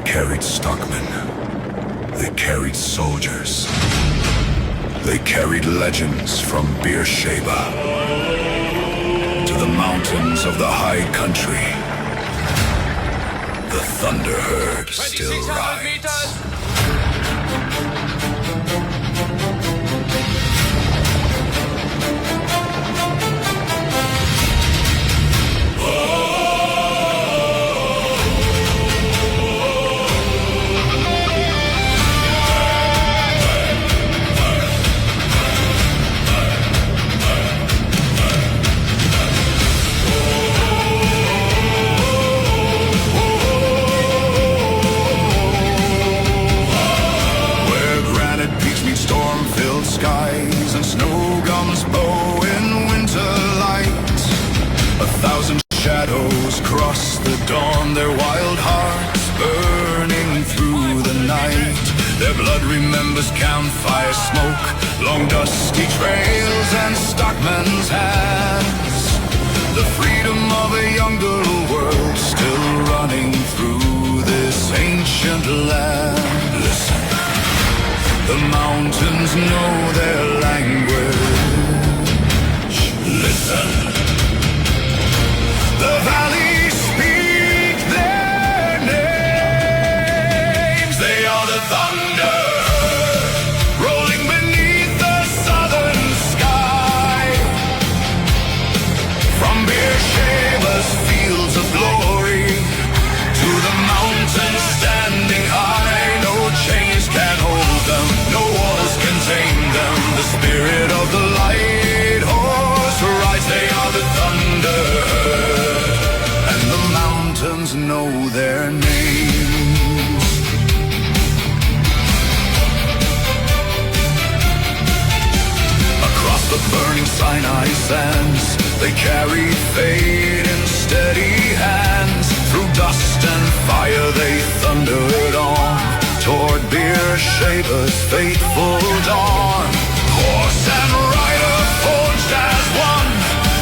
carried stockmen. They carried soldiers. They carried legends from Beersheba to the mountains of the high country. The thunder herd still rides. Skies and snow gums bow in winter light. 1,000 shadows cross the dawn, their wild hearts burning through the night. Their blood remembers campfire smoke, long dusty trails and stockmen's hands. The freedom of a younger world still running through this ancient land. Listen. The mountains know their language. Listen. The valleys speak their names. They are the thunder rolling beneath the southern sky. From Beersheba's fields of glory to the mountains standing high, no chains can hold them. No walls contain them. The spirit of the light horse rides. They are the thunder herd, and the mountains know their names. Across the burning Sinai sands, they carry fate in steady hands. Through dust and fire they thundered on toward Beersheba's fateful dawn. Horse and rider forged as one,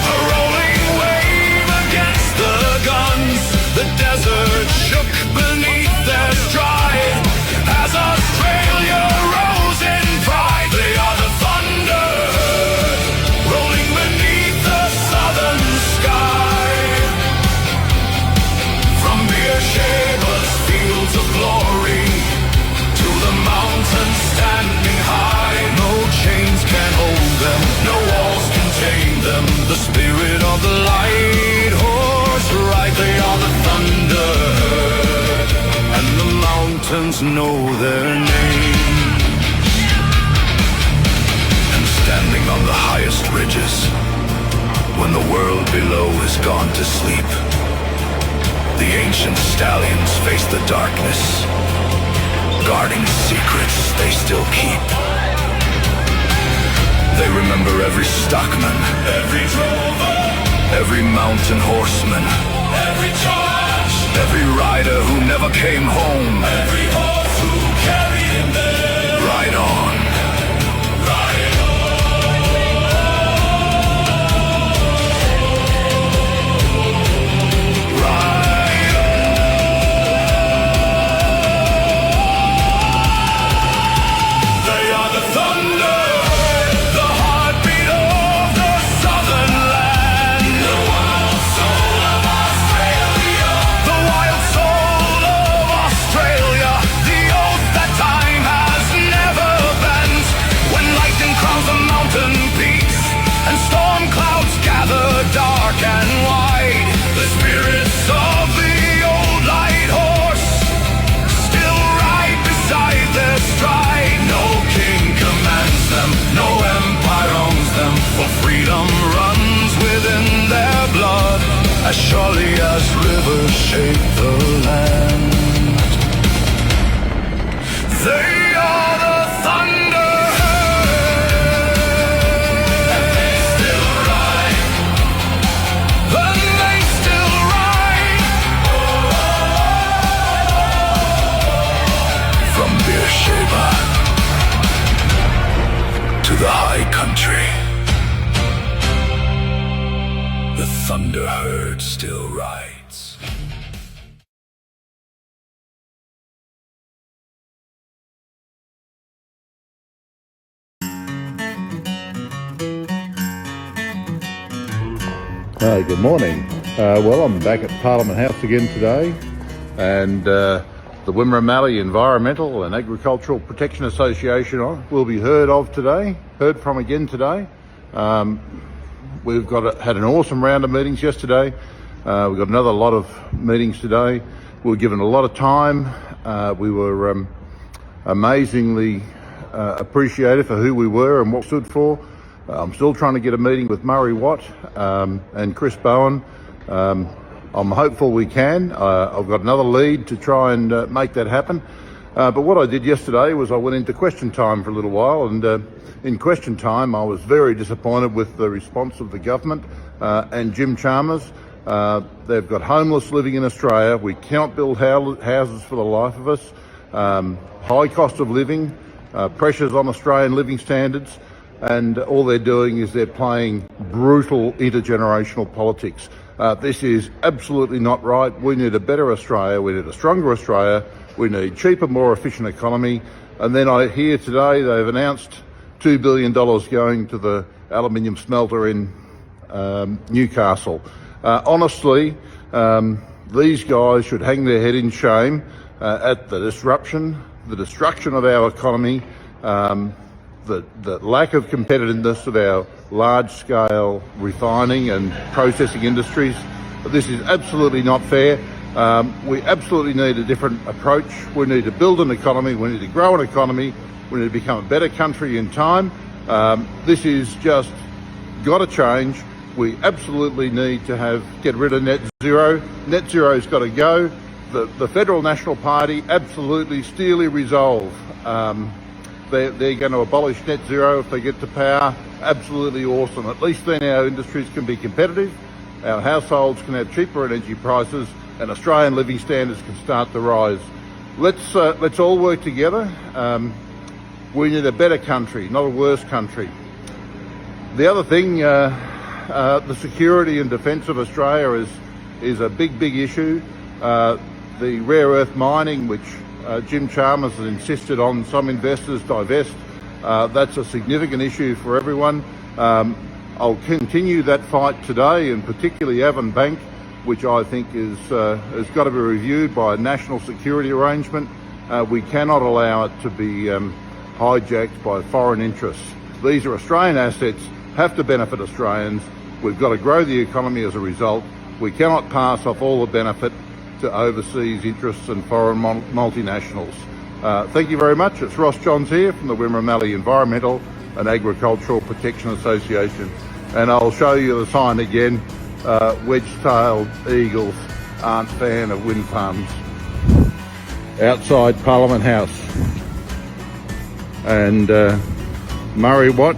a rolling wave against the guns. The desert shook beneath their stride as Australia rose in pride. They are the thunder herd, rolling beneath the southern sky. From Beersheba's fields of glory to the mountains standing high, no chains can hold them, no walls contain them. The spirit of the light horse ride. They are the thunder herd, and the mountains know their name. And standing on the highest ridges, when the world below has gone to sleep, the ancient stallions face the darkness, guarding secrets they still keep. They remember every stockman, every drover, every mountain horseman, every charge, every rider who never came home, every horse who carried him there. Ride on. Ride on. Ride on. They are the thunder. Dark and wide, the spirits of the old light horse still ride beside their stride. No king commands them, no empire owns them, for freedom runs within their blood, as surely as rivers shape the land. They are the thunder. To the high country, the thunder herd still rides. Good morning. Well, I'm back at Parliament House again today, and the Wimmera Mallee Environmental and Agricultural Protection Association will be heard from again today. We've had an awesome round of meetings yesterday. We've got another lot of meetings today. We were given a lot of time. We were amazingly appreciated for who we were and what we stood for. I'm still trying to get a meeting with Murray Watt and Chris Bowen. I'm hopeful we can. I've got another lead to try and make that happen. But what I did yesterday was I went into question time for a little while, and in question time I was very disappointed with the response of the government and Jim Chalmers. They've got homeless living in Australia. We cannot build houses for the life of us. High cost of living, pressures on Australian living standards, and all they're doing is they're playing brutal intergenerational politics. This is absolutely not right. We need a better Australia. We need a stronger Australia. We need cheaper, more efficient economy. And then I hear today they've announced $2 billion going to the aluminium smelter in Newcastle. Honestly, these guys should hang their head in shame at the destruction of our economy, the lack of competitiveness of our large-scale refining and processing industries. This is absolutely not fair. We absolutely need a different approach. We need to build an economy. We need to grow an economy. We need to become a better country in time. This is just got to change. We absolutely need to get rid of net zero. Net zero's got to go. The Federal National Party absolutely steely resolve. They're going to abolish net zero if they get to power. Absolutely awesome. At least then our industries can be competitive, our households can have cheaper energy prices, and Australian living standards can start to rise. Let's all work together. We need a better country, not a worse country. The other thing, the security and defence of Australia is a big issue. The rare earth mining, which Jim Chalmers has insisted on some investors divest, that's a significant issue for everyone. I'll continue that fight today, and particularly Avon Bank, which I think has got to be reviewed by a national security arrangement. We cannot allow it to be hijacked by foreign interests. These are Australian assets, have to benefit Australians. We've got to grow the economy as a result. We cannot pass off all the benefit to overseas interests and foreign multinationals. Thank you very much. It's Ross Johns here from the Wimmera Mallee Environmental and Agricultural Protection Association, and I'll show you the sign again. Wedge-tailed eagles aren't fan of wind farms. Outside Parliament House. And Murray Watt,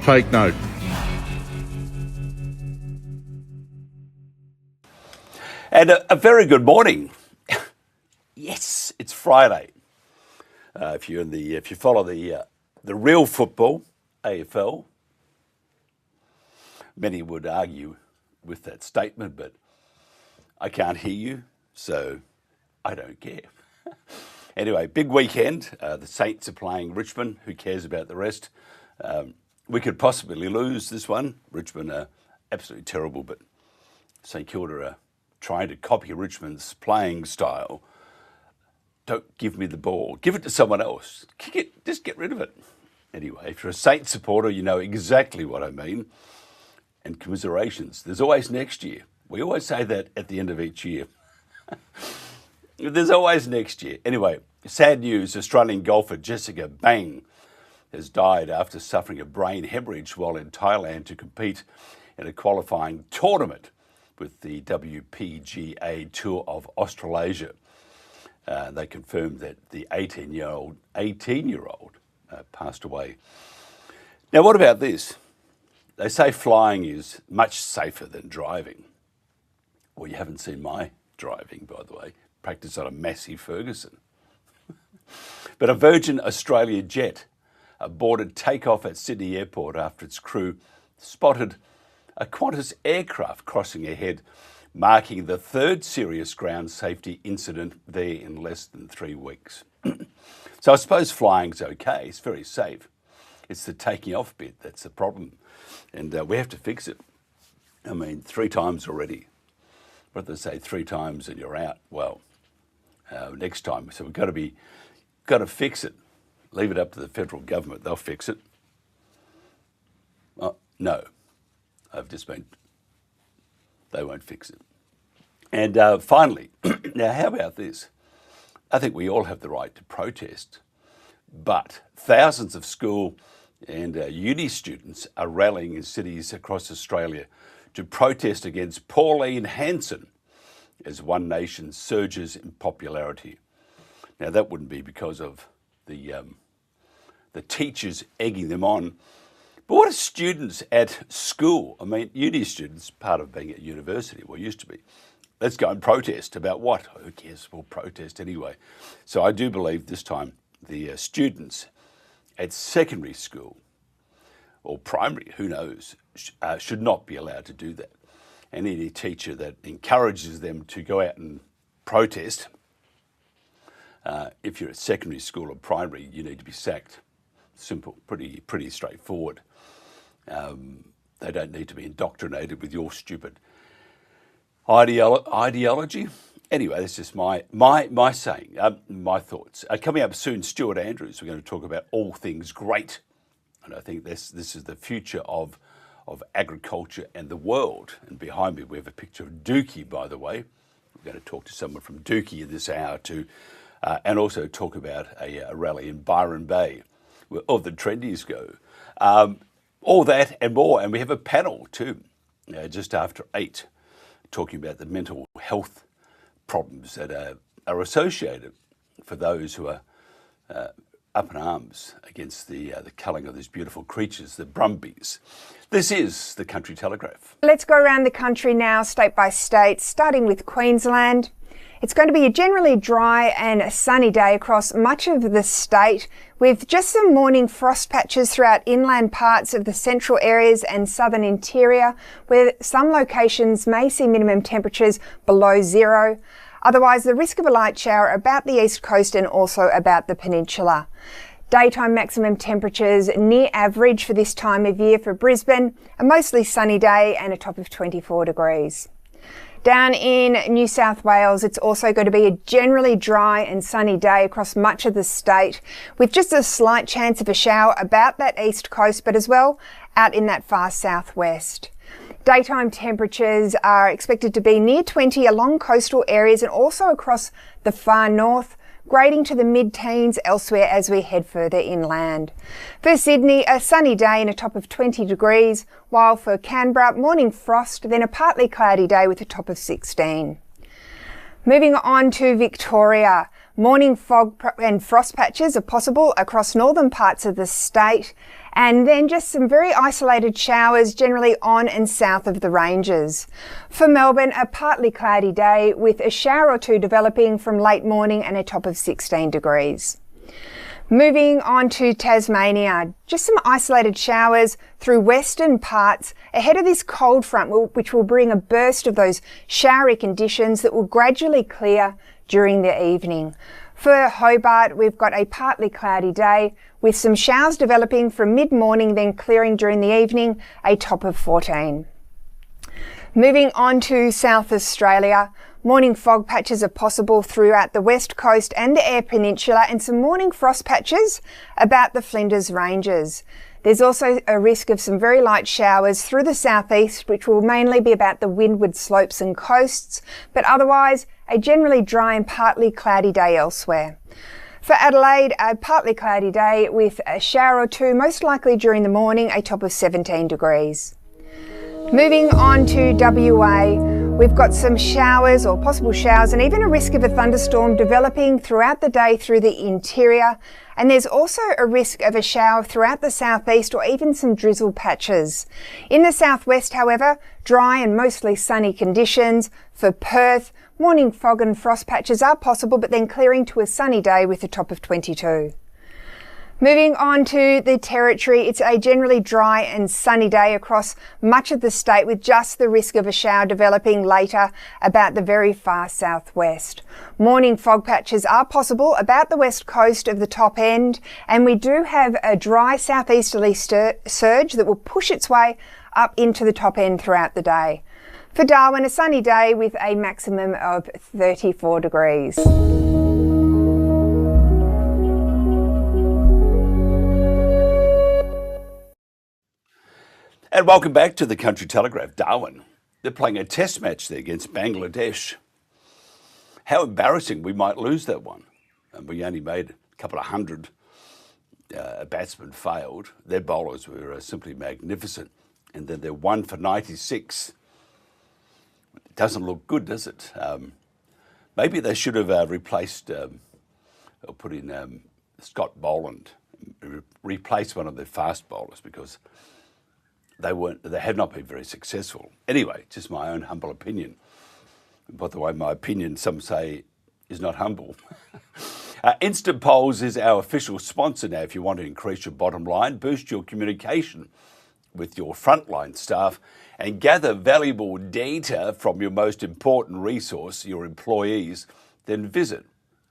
take note. And a very good morning. Yes, it's Friday. If you follow the real football, AFL, many would argue with that statement, but I can't hear you, so I don't care. Anyway, big weekend. The Saints are playing Richmond. Who cares about the rest? We could possibly lose this one. Richmond are absolutely terrible, but St Kilda are trying to copy Richmond's playing style. Don't give me the ball. Give it to someone else. Kick it. Just get rid of it. Anyway, if you're a Saints supporter, you know exactly what I mean. And commiserations. There's always next year. We always say that at the end of each year. There's always next year. Anyway, sad news. Australian golfer Jessica Bang has died after suffering a brain hemorrhage while in Thailand to compete in a qualifying tournament with the WPGA Tour of Australasia. They confirmed that the 18-year-old passed away. Now, what about this? They say flying is much safer than driving. Well, you haven't seen my driving, by the way. Practice on a Massey Ferguson. But a Virgin Australia jet aborted takeoff at Sydney Airport after its crew spotted a Qantas aircraft crossing ahead, marking the third serious ground safety incident there in less than 3 weeks. So I suppose flying's okay, it's very safe. It's the taking off bit that's the problem, and we have to fix it. I mean, 3 times already. What they say, 3 times and you're out. Well, next time. So we've got to fix it. Leave it up to the federal government. They'll fix it. No, they won't fix it. And finally, now how about this? I think we all have the right to protest, but thousands of school and uni students are rallying in cities across Australia to protest against Pauline Hanson as One Nation surges in popularity. Now that wouldn't be because of the teachers egging them on. But what are students at school? I mean, uni students, part of being at university, well, used to be. Let's go and protest about what? Who cares? We'll protest anyway. So I do believe this time the students at secondary school or primary, who knows, should not be allowed to do that. And any teacher that encourages them to go out and protest, if you're at secondary school or primary, you need to be sacked. Simple, pretty straightforward. They don't need to be indoctrinated with your stupid ideology. Anyway, that's just my saying, my thoughts. Coming up soon, Stuart Andrews. We're going to talk about all things great, and I think this is the future of agriculture and the world. And behind me, we have a picture of Dookie, by the way. We're going to talk to someone from Dookie in this hour too, and also talk about a rally in Byron Bay, where all the trendies go. All that and more. And we have a panel too, just after 8, talking about the mental health problems that are associated for those who are up in arms against the culling of these beautiful creatures, the Brumbies. This is the Country Telegraph. Let's go around the country now, state by state, starting with Queensland. It's going to be a generally dry and a sunny day across much of the state, with just some morning frost patches throughout inland parts of the central areas and southern interior, where some locations may see minimum temperatures below 0. Otherwise, the risk of a light shower about the east coast and also about the peninsula. Daytime maximum temperatures near average for this time of year for Brisbane, a mostly sunny day and a top of 24 degrees. Down in New South Wales, it's also going to be a generally dry and sunny day across much of the state, with just a slight chance of a shower about that east coast, but as well out in that far southwest. Daytime temperatures are expected to be near 20 along coastal areas and also across the far north, grading to the mid-teens elsewhere as we head further inland. For Sydney, a sunny day and a top of 20 degrees, while for Canberra, morning frost, then a partly cloudy day with a top of 16. Moving on to Victoria, morning fog and frost patches are possible across northern parts of the state, and then just some very isolated showers generally on and south of the ranges. For Melbourne, a partly cloudy day with a shower or two developing from late morning and a top of 16 degrees. Moving on to Tasmania, just some isolated showers through western parts ahead of this cold front, which will bring a burst of those showery conditions that will gradually clear during the evening. For Hobart, we've got a partly cloudy day with some showers developing from mid-morning, then clearing during the evening, a top of 14. Moving on to South Australia, morning fog patches are possible throughout the west coast and the Eyre Peninsula, and some morning frost patches about the Flinders Ranges. There's also a risk of some very light showers through the southeast, which will mainly be about the windward slopes and coasts, but otherwise a generally dry and partly cloudy day elsewhere. For Adelaide, a partly cloudy day with a shower or two, most likely during the morning, a top of 17 degrees. Moving on to WA, we've got some showers or possible showers and even a risk of a thunderstorm developing throughout the day through the interior. And there's also a risk of a shower throughout the southeast or even some drizzle patches. In the southwest, however, dry and mostly sunny conditions. For Perth, morning fog and frost patches are possible, but then clearing to a sunny day with a top of 22. Moving on to the Territory, it's a generally dry and sunny day across much of the state, with just the risk of a shower developing later about the very far southwest. Morning fog patches are possible about the west coast of the top end, and we do have a dry southeasterly surge that will push its way up into the top end throughout the day. For Darwin, a sunny day with a maximum of 34 degrees. And welcome back to the Country Telegraph. Darwin, they're playing a test match there against Bangladesh. How embarrassing, we might lose that one. And we only made a couple of hundred. A batsman failed. Their bowlers were simply magnificent. And then they're 1 for 96. It doesn't look good, does it? Maybe they should have replaced or put in Scott Boland, replaced one of their fast bowlers, because they have not been very successful. Anyway, just my own humble opinion. By the way, my opinion, some say, is not humble. Instant Polls is our official sponsor now. If you want to increase your bottom line, boost your communication with your frontline staff, and gather valuable data from your most important resource, your employees, then visit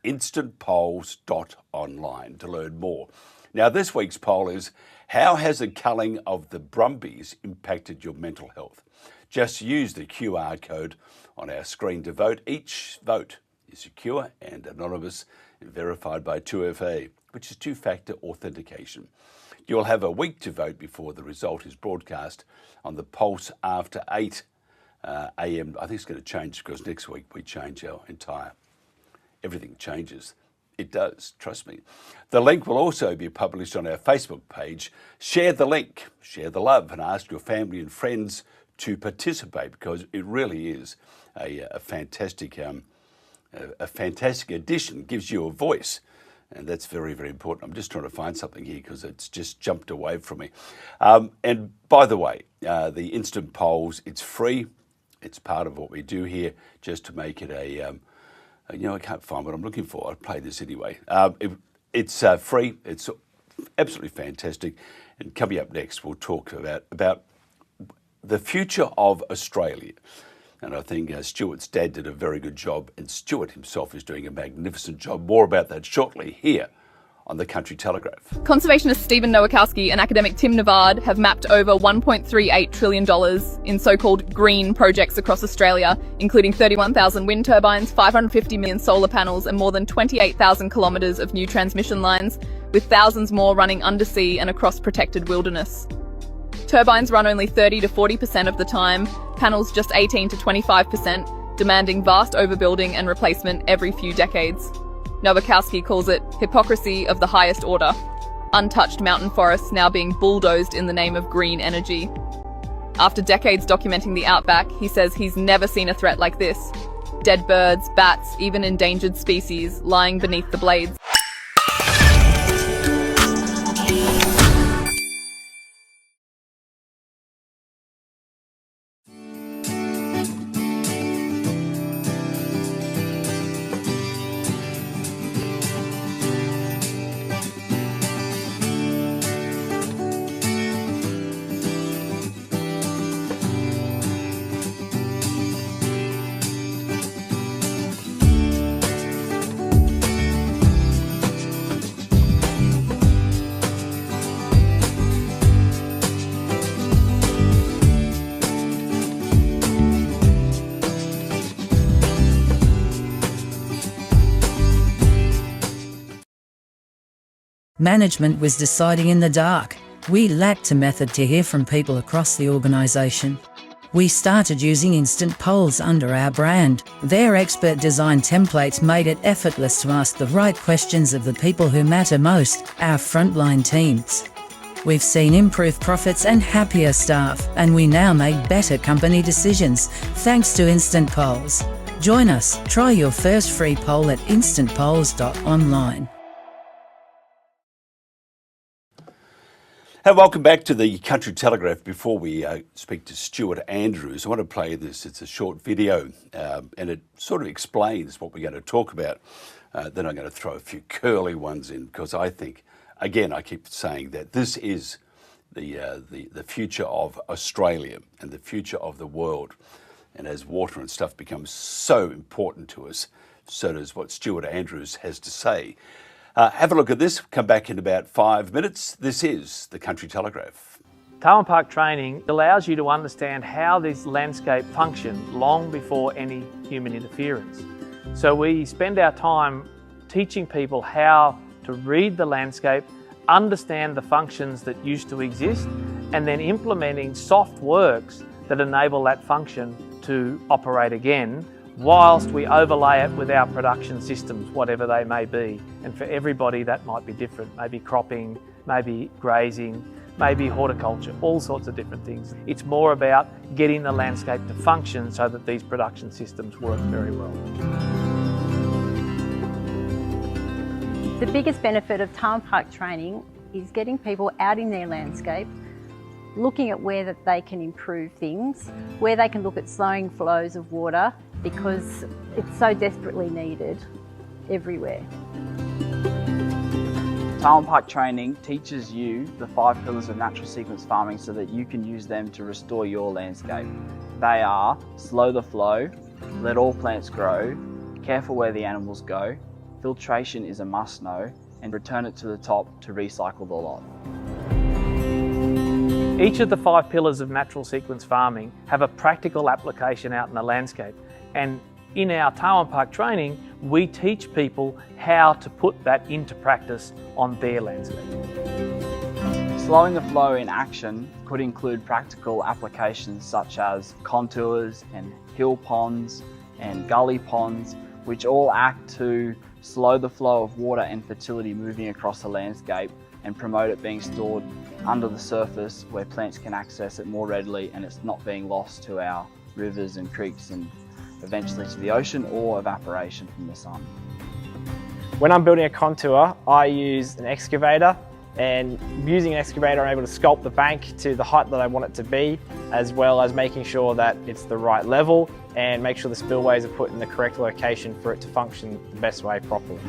instantpolls.online to learn more. Now, this week's poll is, how has the culling of the Brumbies impacted your mental health? Just use the QR code on our screen to vote. Each vote is secure and anonymous and verified by 2FA, which is two-factor authentication. You'll have a week to vote before the result is broadcast on the Pulse after 8 a.m. I think it's going to change because next week we change our entire, everything changes. It does, trust me. The link will also be published on our Facebook page. Share the link, share the love, and ask your family and friends to participate, because it really is a fantastic addition, gives you a voice. And that's very, very important. I'm just trying to find something here because it's just jumped away from me. And by the way, the Instant Polls, it's free. It's part of what we do here, just to make it I can't find what I'm looking for. I'll play this anyway. It's free. It's absolutely fantastic. And coming up next, we'll talk about the future of Australia. And I think Stuart's dad did a very good job, and Stuart himself is doing a magnificent job. More about that shortly here on the Country Telegraph. Conservationist Stephen Nowakowski and academic Tim Navard have mapped over $1.38 trillion in so-called green projects across Australia, including 31,000 wind turbines, 550 million solar panels, and more than 28,000 kilometres of new transmission lines, with thousands more running undersea and across protected wilderness. Turbines run only 30 to 40% of the time, panels just 18 to 25%, demanding vast overbuilding and replacement every few decades. Nowakowski calls it hypocrisy of the highest order. Untouched mountain forests now being bulldozed in the name of green energy. After decades documenting the outback, he says he's never seen a threat like this. Dead birds, bats, even endangered species lying beneath the blades. Management was deciding in the dark. We lacked a method to hear from people across the organisation. We started using Instant Polls under our brand. Their expert design templates made it effortless to ask the right questions of the people who matter most, our frontline teams. We've seen improved profits and happier staff, and we now make better company decisions, thanks to Instant Polls. Join us. Try your first free poll at instantpolls.online. Hey, welcome back to the Country Telegraph. Before we speak to Stuart Andrews, I want to play this. It's a short video, and it sort of explains what we're going to talk about. Then I'm going to throw a few curly ones in, because I think, again, I keep saying that this is the future of Australia and the future of the world. And as water and stuff becomes so important to us, so does what Stuart Andrews has to say. Have a look at this. Come back in about 5 minutes. This is the Country Telegraph. Tarwyn Park training allows you to understand how this landscape functioned long before any human interference. So we spend our time teaching people how to read the landscape, understand the functions that used to exist, and then implementing soft works that enable that function to operate again, whilst we overlay it with our production systems, whatever they may be. And for everybody that might be different, maybe cropping, maybe grazing, maybe horticulture, all sorts of different things. It's more about getting the landscape to function so that these production systems work very well. The biggest benefit of Tarwyn Park training is getting people out in their landscape, looking at where that they can improve things, where they can look at slowing flows of water because it's so desperately needed everywhere. Tarwyn Park training teaches you the 5 pillars of natural sequence farming so that you can use them to restore your landscape. They are slow the flow, let all plants grow, careful where the animals go, filtration is a must know, and return it to the top to recycle the lot. Each of the 5 pillars of natural sequence farming have a practical application out in the landscape, and in our Tarwyn Park training we teach people how to put that into practice on their landscape. Slowing the flow in action could include practical applications such as contours and hill ponds and gully ponds, which all act to slow the flow of water and fertility moving across the landscape and promote it being stored under the surface where plants can access it more readily and it's not being lost to our rivers and creeks and eventually to the ocean or evaporation from the sun. When I'm building a contour, I use an excavator, and using an excavator I'm able to sculpt the bank to the height that I want it to be, as well as making sure that it's the right level and make sure the spillways are put in the correct location for it to function the best way properly.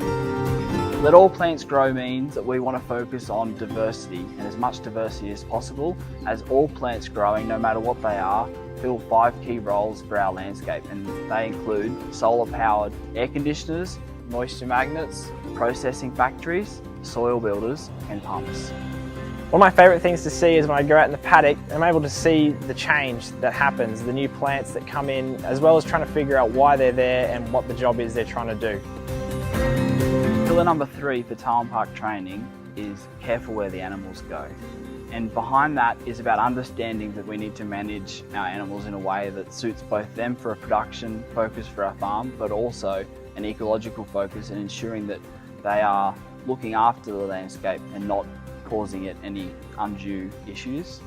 Let all plants grow means that we want to focus on diversity, and as much diversity as possible, as all plants growing, no matter what they are, fill 5 key roles for our landscape, and they include solar powered air conditioners, moisture magnets, processing factories, soil builders and pumps. One of my favourite things to see is when I go out in the paddock, I'm able to see the change that happens, the new plants that come in, as well as trying to figure out why they're there and what the job is they're trying to do. Pillar number 3 for Tarwyn Park training is careful where the animals go. And behind that is about understanding that we need to manage our animals in a way that suits both them for a production focus for our farm, but also an ecological focus and ensuring that they are looking after the landscape and not causing it any undue issues.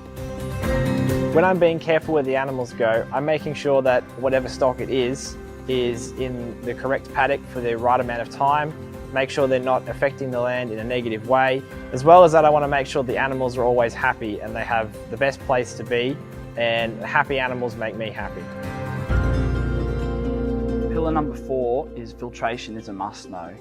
When I'm being careful where the animals go, I'm making sure that whatever stock it is in the correct paddock for the right amount of time, make sure they're not affecting the land in a negative way. As well as that, I want to make sure the animals are always happy and they have the best place to be, and happy animals make me happy. Pillar number 4 is filtration is a must know.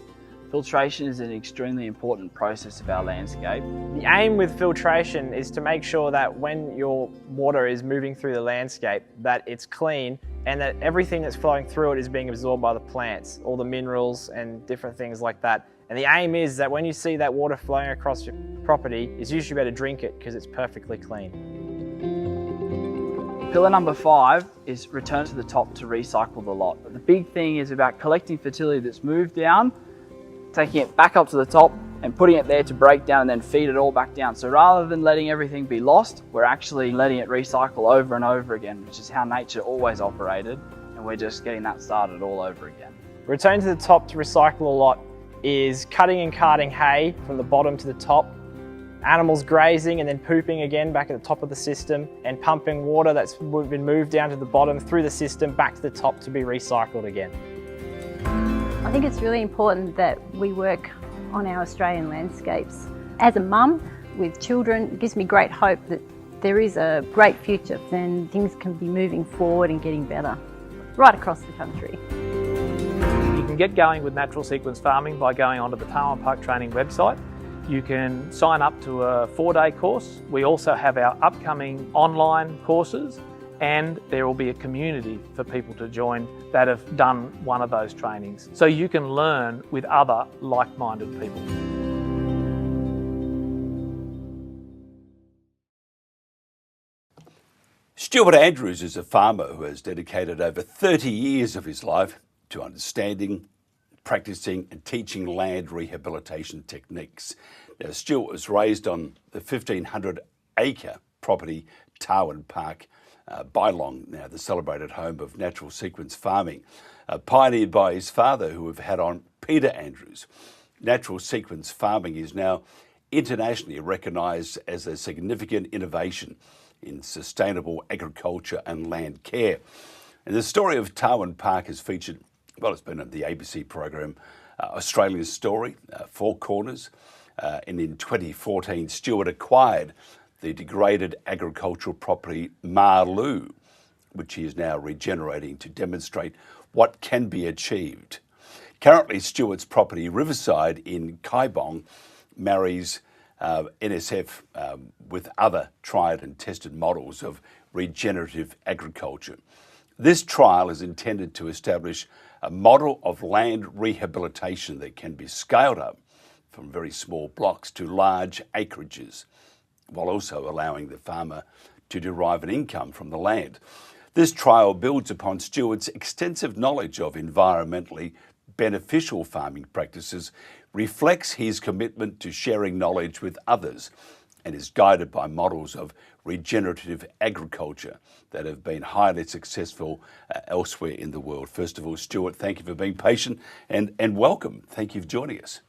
Filtration is an extremely important process of our landscape. The aim with filtration is to make sure that when your water is moving through the landscape, that it's clean and that everything that's flowing through it is being absorbed by the plants, all the minerals and different things like that. And the aim is that when you see that water flowing across your property, it's usually better to drink it because it's perfectly clean. Pillar number 5 is return to the top to recycle the lot. The big thing is about collecting fertility that's moved down, taking it back up to the top and putting it there to break down and then feed it all back down. So rather than letting everything be lost, we're actually letting it recycle over and over again, which is how nature always operated, and we're just getting that started all over again. Return to the top to recycle a lot is cutting and carting hay from the bottom to the top, animals grazing and then pooping again back at the top of the system, and pumping water that's been moved down to the bottom through the system back to the top to be recycled again. I think it's really important that we work on our Australian landscapes. As a mum with children, it gives me great hope that there is a great future and things can be moving forward and getting better right across the country. You can get going with natural sequence farming by going onto the Tarwyn Park training website. You can sign up to a 4-day course. We also have our upcoming online courses, and there will be a community for people to join that have done one of those trainings. So you can learn with other like-minded people. Stuart Andrews is a farmer who has dedicated over 30 years of his life to understanding, practicing and teaching land rehabilitation techniques. Now, Stuart was raised on the 1,500-acre property Tarwyn Park, Bylong, now the celebrated home of natural sequence farming, pioneered by his father, who we've had on, Peter Andrews. Natural sequence farming is now internationally recognised as a significant innovation in sustainable agriculture and land care. And the story of Tarwyn Park has featured, well, it's been on the ABC program Australia's Story, Four Corners, and in 2014 Stuart acquired the degraded agricultural property Marloo, which he is now regenerating to demonstrate what can be achieved. Currently, Stuart's property Riverside in Kaibong marries NSF with other tried and tested models of regenerative agriculture. This trial is intended to establish a model of land rehabilitation that can be scaled up from very small blocks to large acreages, while also allowing the farmer to derive an income from the land. This trial builds upon Stuart's extensive knowledge of environmentally beneficial farming practices, reflects his commitment to sharing knowledge with others, and is guided by models of regenerative agriculture that have been highly successful elsewhere in the world. First of all, Stuart, thank you for being patient and welcome. Thank you for joining us.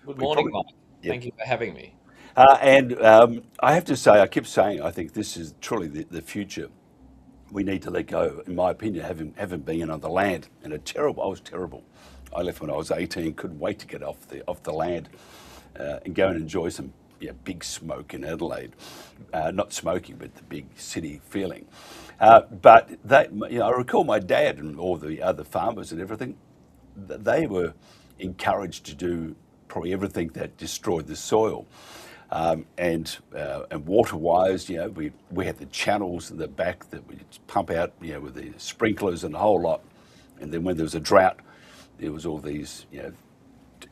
Good morning, Mike. Thank you for having me. I have to say, I keep saying, I think this is truly the future. We need to let go, in my opinion, having been on the land. And I was terrible. I left when I was 18, couldn't wait to get off the land and go and enjoy some big smoke in Adelaide. Not smoking, but the big city feeling. But I recall my dad and all the other farmers and everything, they were encouraged to do probably everything that destroyed the soil. And water-wise, we had the channels in the back that we pump out, with the sprinklers and a whole lot. And then when there was a drought, there was all these, you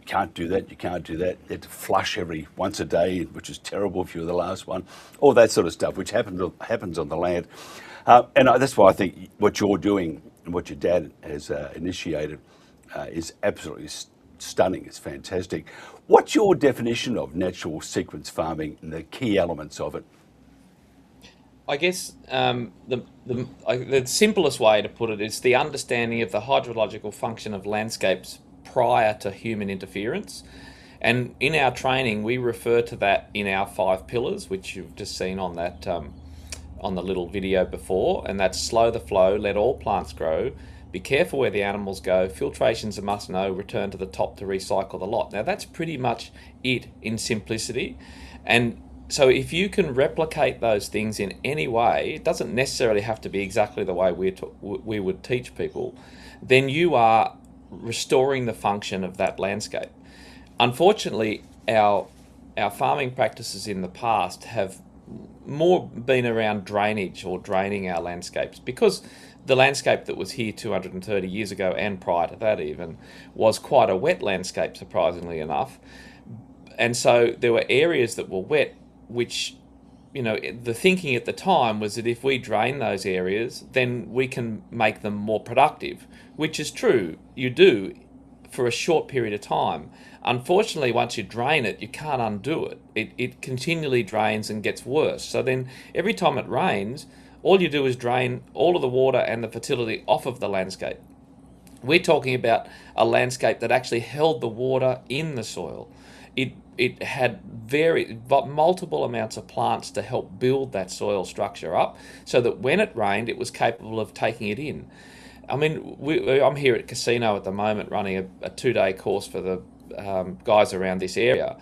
can't do that, you can't do that. You had to flush once a day, which is terrible if you were the last one. All that sort of stuff, which happens on the land. And that's why I think what you're doing and what your dad has initiated is absolutely stunning. It's fantastic. What's your definition of natural sequence farming and the key elements of it? I guess the simplest way to put it is the understanding of the hydrological function of landscapes prior to human interference. And in our training, we refer to that in our 5 pillars, which you've just seen on that on the little video before. And that's slow the flow, let all plants grow, be careful where the animals go, filtration's a must know, return to the top to recycle the lot. Now that's pretty much it in simplicity. And so if you can replicate those things in any way, it doesn't necessarily have to be exactly the way we would teach people, then you are restoring the function of that landscape. Unfortunately, our farming practices in the past have more been around drainage or draining our landscapes, because the landscape that was here 230 years ago and prior to that even was quite a wet landscape, surprisingly enough. And so there were areas that were wet, which, the thinking at the time was that if we drain those areas, then we can make them more productive, which is true. You do for a short period of time. Unfortunately, once you drain it, you can't undo it. It continually drains and gets worse. So then every time it rains, all you do is drain all of the water and the fertility off of the landscape. We're talking about a landscape that actually held the water in the soil. It had multiple amounts of plants to help build that soil structure up, so that when it rained, it was capable of taking it in. I mean, I'm here at Casino at the moment running a 2-day course for the guys around this area.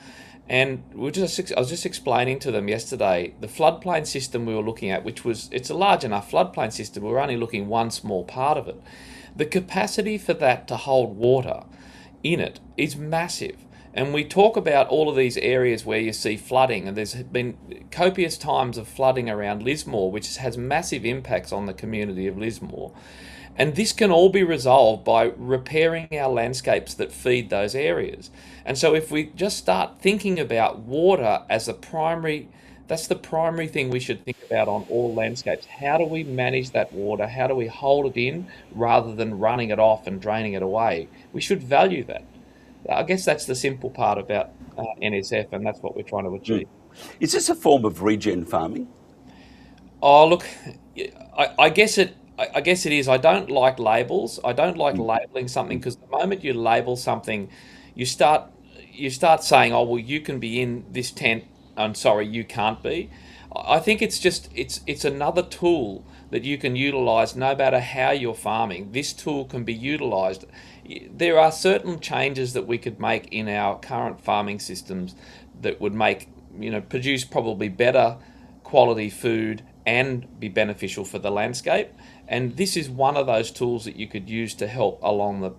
And I was just explaining to them yesterday, the floodplain system we were looking at, it's a large enough floodplain system, we were only looking one small part of it. The capacity for that to hold water in it is massive. And we talk about all of these areas where you see flooding, and there's been copious times of flooding around Lismore, which has massive impacts on the community of Lismore. And this can all be resolved by repairing our landscapes that feed those areas. And so if we just start thinking about water as a primary That's the primary thing we should think about on all landscapes. How do we manage that water? How do we hold it in rather than running it off and draining it away? We should value that. I guess that's the simple part about NSF, and that's what we're trying to achieve. Is this a form of regen farming? Oh, look, I guess it. I guess it is. I don't like labels. I don't like labeling something, because the moment you label something, you start saying, "Oh, well, you can be in this tent. I'm sorry, you can't be." I think it's another tool that you can utilize no matter how you're farming. This tool can be utilized. There are certain changes that we could make in our current farming systems that would make, produce probably better quality food and be beneficial for the landscape. And this is one of those tools that you could use to help along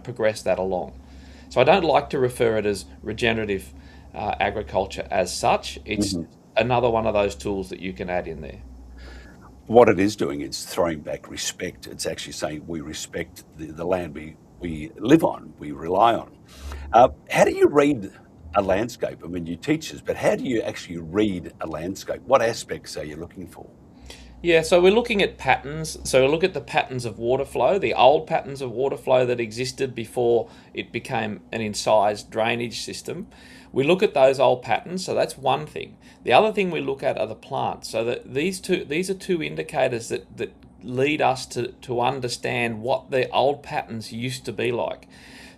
progress that along. So I don't like to refer it as regenerative agriculture as such. It's another one of those tools that you can add in there. What it is doing, it's throwing back respect. It's actually saying we respect the land we live on, we rely on. How do you read a landscape? I mean, you teach us, but how do you actually read a landscape? What aspects are you looking for? Yeah, so we're looking at patterns. So we look at the patterns of water flow, the old patterns of water flow that existed before it became an incised drainage system. We look at those old patterns, so that's one thing. The other thing we look at are the plants. So that these are two indicators that lead us to understand what the old patterns used to be like.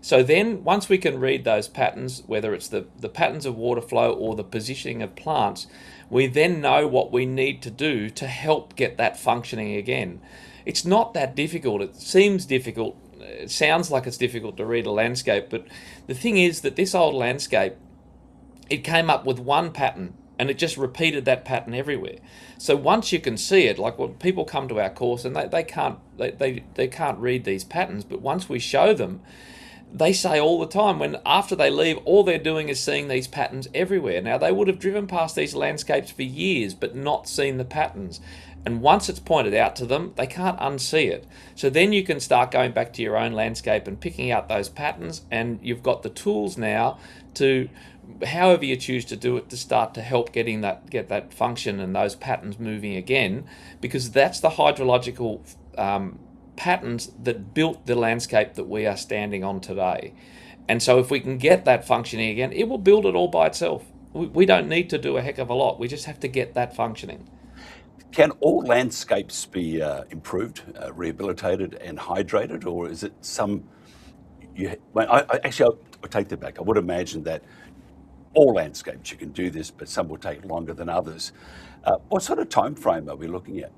So then once we can read those patterns, whether it's the patterns of water flow or the positioning of plants, we then know what we need to do to help get that functioning again. It's not that difficult. It seems difficult. It sounds like it's difficult to read a landscape, but the thing is that this old landscape, it came up with one pattern and it just repeated that pattern everywhere. So once you can see it, like when people come to our course and they can't read these patterns, but once we show them, they say all the time, when after they leave, all they're doing is seeing these patterns everywhere. Now, they would have driven past these landscapes for years but not seen the patterns. And once it's pointed out to them, they can't unsee it. So then you can start going back to your own landscape and picking out those patterns, and you've got the tools now to, however you choose to do it, to start to help get that function and those patterns moving again, because that's the hydrological patterns that built the landscape that we are standing on today. And so if we can get that functioning again, it will build it all by itself. We don't need to do a heck of a lot. We just have to get that functioning. Can all landscapes be improved, rehabilitated and hydrated, or is it some... I'll take that back. I would imagine that all landscapes you can do this, but some will take longer than others. What sort of time frame are we looking at?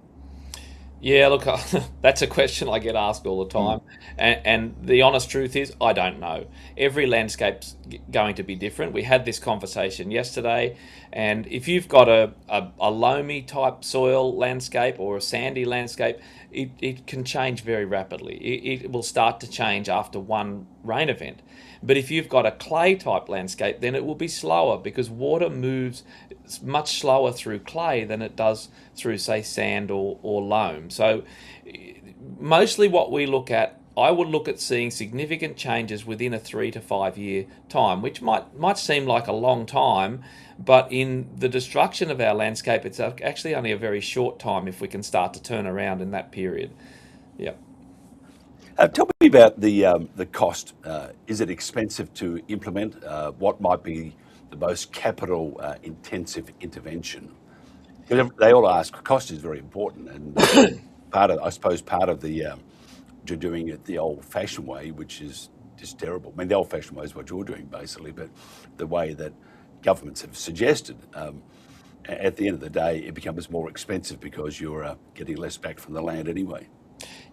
Yeah, look, that's a question I get asked all the time. And the honest truth is, I don't know. Every landscape's going to be different. We had this conversation yesterday, and if you've got a loamy type soil landscape or a sandy landscape, it can change very rapidly. It will start to change after one rain event. But if you've got a clay type landscape, then it will be slower, because water moves much slower through clay than it does through, say, sand or loam. So mostly what we look at, I would look at seeing significant changes within a 3 to 5 year time, which might seem like a long time, but in the destruction of our landscape, it's actually only a very short time if we can start to turn around in that period. Yep. Tell me about the cost. Is it expensive to implement? What might be the most capital intensive intervention? They all ask. Cost is very important, and part of the you're doing it the old-fashioned way, which is just terrible. I mean, the old-fashioned way is what you're doing basically, but the way that governments have suggested, at the end of the day, it becomes more expensive because you're getting less back from the land anyway.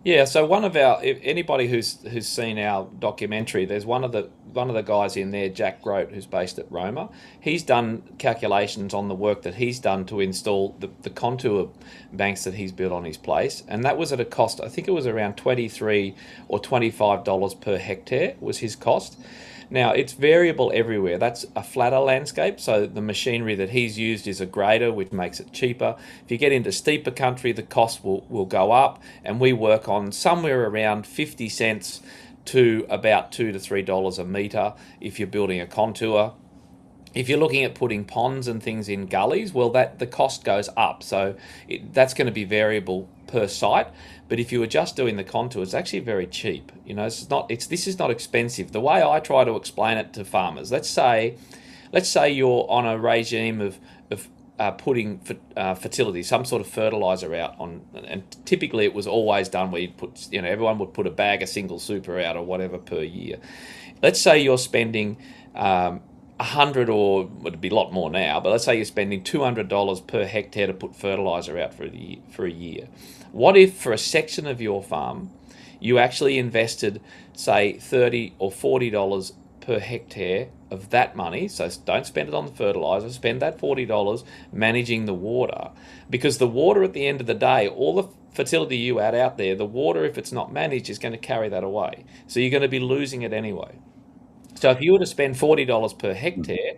Yeah, so anybody who's seen our documentary, there's one of the guys in there, Jack Grote, who's based at Roma. He's done calculations on the work that he's done to install the contour banks that he's built on his place, and that was at a cost, I think it was around $23 or $25 per hectare was his cost. Now, it's variable everywhere. That's a flatter landscape, so the machinery that he's used is a grader, which makes it cheaper. If you get into steeper country, the cost will go up, and we work on somewhere around 50 cents to about $2 to $3 a metre if you're building a contour. If you're looking at putting ponds and things in gullies, well, that the cost goes up. So that's going to be variable per site. But if you were just doing the contour, it's actually very cheap. You know, this is not expensive. The way I try to explain it to farmers, let's say you're on a regime of putting fertility, some sort of fertilizer out on, and typically it was always done where you'd put, you know, everyone would put a bag of single super out or whatever per year. Let's say you're spending 100, or it'd be a lot more now, but let's say you're spending $200 per hectare to put fertilizer out for a year. What if for a section of your farm you actually invested, say, $30 or $40 per hectare of that money? So don't spend it on the fertilizer, spend that $40 managing the water, because the water at the end of the day, all the fertility you add out there, the water, if it's not managed, is going to carry that away. So you're going to be losing it anyway. So if you were to spend $40 per hectare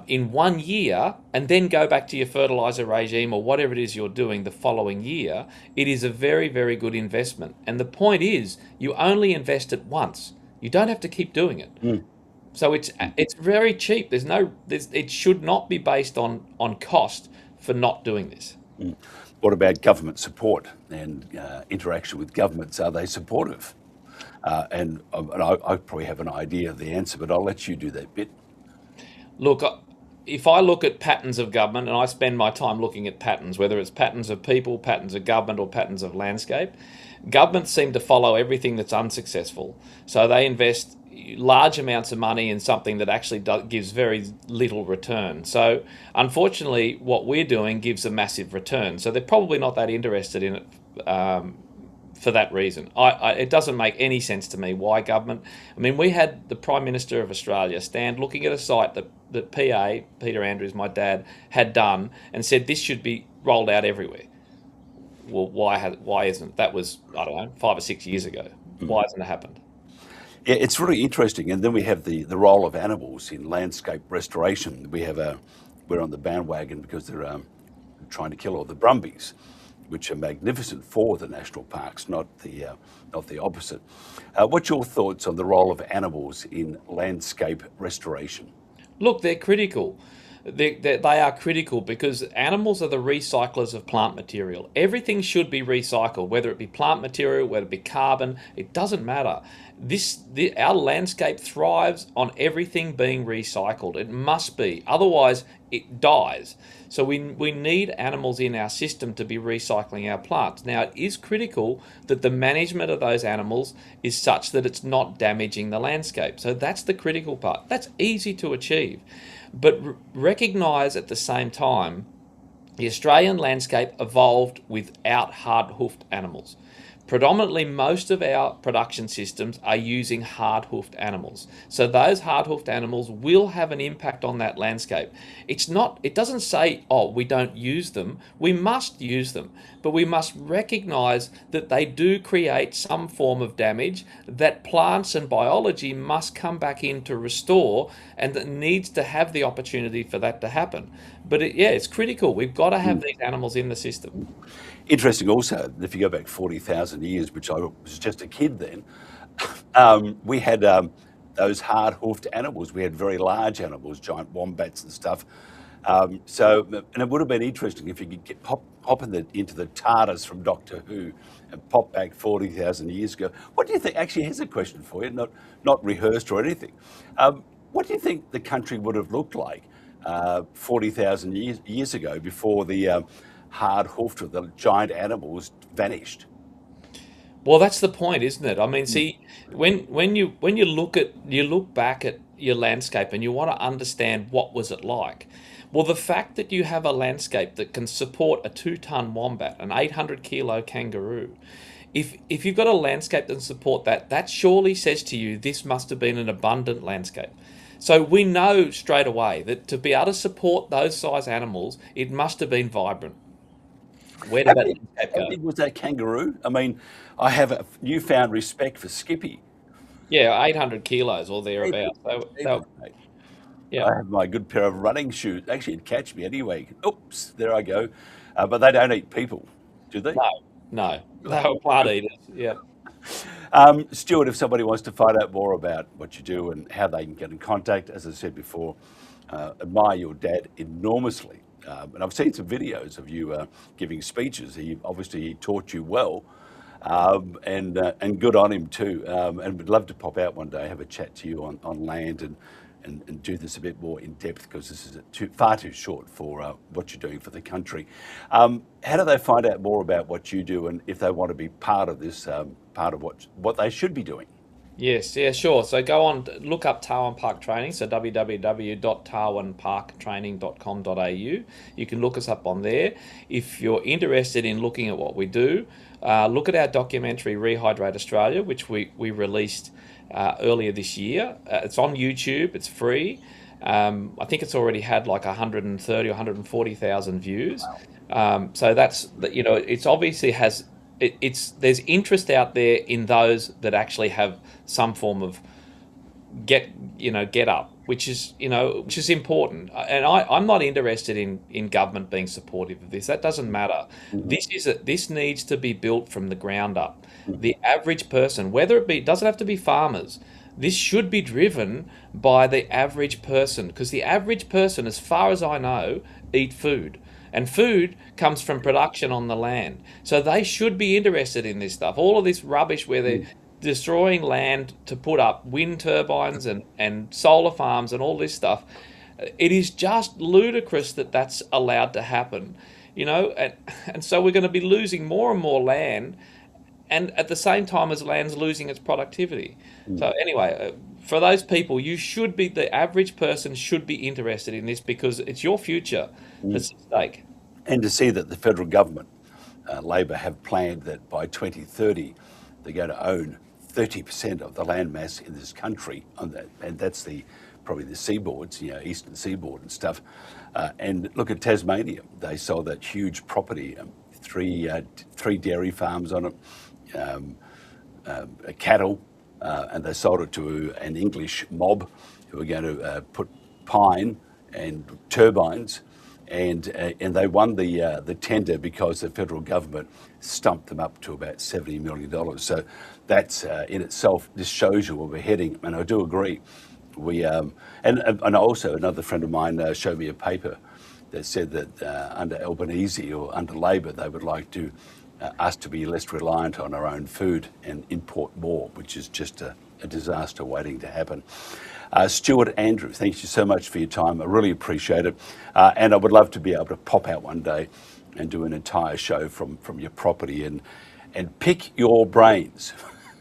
in 1 year and then go back to your fertilizer regime or whatever it is you're doing the following year, it is a very, very good investment. And the point is, you only invest it once. You don't have to keep doing it. So it's very cheap. It should not be based on cost for not doing this. What about government support and interaction with governments? Are they supportive? And I probably have an idea of the answer, but I'll let you do that bit. Look, if I look at patterns of government, and I spend my time looking at patterns, whether it's patterns of people, patterns of government, or patterns of landscape, governments seem to follow everything that's unsuccessful. So they invest large amounts of money in something that actually gives very little return. So unfortunately, what we're doing gives a massive return. So they're probably not that interested in it for that reason. It doesn't make any sense to me why government. I mean, we had the Prime Minister of Australia stand looking at a site that PA, Peter Andrews, my dad, had done and said this should be rolled out everywhere. Well, why isn't? That was, I don't know, 5 or 6 years ago. Why hasn't it happened? Yeah, it's really interesting. And then we have the role of animals in landscape restoration. We're on the bandwagon because they're trying to kill all the Brumbies, which are magnificent for the national parks, not the opposite. What's your thoughts on the role of animals in landscape restoration? Look, they're critical. They are critical because animals are the recyclers of plant material. Everything should be recycled, whether it be plant material, whether it be carbon, it doesn't matter. Our landscape thrives on everything being recycled. It must be, otherwise it dies. So we need animals in our system to be recycling our plants. Now, it is critical that the management of those animals is such that it's not damaging the landscape. So that's the critical part. That's easy to achieve. But recognise at the same time, the Australian landscape evolved without hard-hoofed animals. Predominantly, most of our production systems are using hard-hoofed animals. So those hard-hoofed animals will have an impact on that landscape. It doesn't say, oh, we don't use them. We must use them, but we must recognise that they do create some form of damage that plants and biology must come back in to restore, and that needs to have the opportunity for that to happen. But it's critical. We've got to have these animals in the system. Interesting also, if you go back 40,000 years, which I was just a kid then, we had those hard-hoofed animals. We had very large animals, giant wombats and stuff. And it would have been interesting if you could hop into the TARDIS from Doctor Who and pop back 40,000 years ago. What do you think? Actually, here's a question for you, not rehearsed or anything. What do you think the country would have looked like 40,000 years ago before the hard-hoofed or the giant animals vanished? Well, that's the point, isn't it? I mean, see, when you look back at your landscape and you want to understand what was it like. Well, the fact that you have a landscape that can support a 2-ton wombat, an 800-kilo kangaroo, if you've got a landscape that can support that, that surely says to you this must have been an abundant landscape. So we know straight away that to be able to support those size animals, it must have been vibrant. Where did that landscape go? How big was that kangaroo? I mean, I have a newfound respect for Skippy. Yeah, 800 kilos or thereabouts. Yeah. I have my good pair of running shoes. Actually, it'd catch me anyway. Oops, there I go. But they don't eat people, do they? No. They were plant eaters, yeah. Stuart, if somebody wants to find out more about what you do and how they can get in contact, as I said before, admire your dad enormously. And I've seen some videos of you giving speeches. He taught you well, and good on him too. And would love to pop out one day, have a chat to you on land and do this a bit more in depth, because this is far too short for what you're doing for the country. How do they find out more about what you do, and if they want to be part of this, part of what they should be doing? Yes, yeah, sure. So go on, look up Tarwyn Park Training, so www.tarwynparktraining.com.au. You can look us up on there. If you're interested in looking at what we do, look at our documentary Rehydrate Australia, which we released earlier this year. It's on YouTube, it's free. I think it's already had like 130 or 140,000 views. So that's, it's obviously has... there's interest out there in those that actually have some form of get up, which is important. And I'm not interested in government being supportive of this. That doesn't matter. This needs to be built from the ground up. The average person, doesn't have to be farmers. This should be driven by the average person, because the average person, as far as I know, eat food. And food comes from production on the land. So they should be interested in this stuff. All of this rubbish where they're destroying land to put up wind turbines and solar farms and all this stuff, it is just ludicrous that that's allowed to happen. And so we're going to be losing more and more land, and at the same time as land's losing its productivity. So anyway, for those people, the average person should be interested in this, because it's your future that's at stake. And to see that the federal government, Labor, have planned that by 2030 they're going to own 30% of the land mass in this country, and that's probably the seaboards, eastern seaboard and stuff. And look at Tasmania; they sold that huge property, three dairy farms on it, cattle, and they sold it to an English mob who are going to put pine and turbines, and they won the tender because the federal government stumped them up to about $70 million. So that's in itself, this shows you where we're heading. And I do agree. And also another friend of mine showed me a paper that said that under Albanese or under Labor, they would like to us to be less reliant on our own food and import more, which is just a disaster waiting to happen. Stuart Andrews, thank you so much for your time. I really appreciate it. And I would love to be able to pop out one day and do an entire show from your property and pick your brains.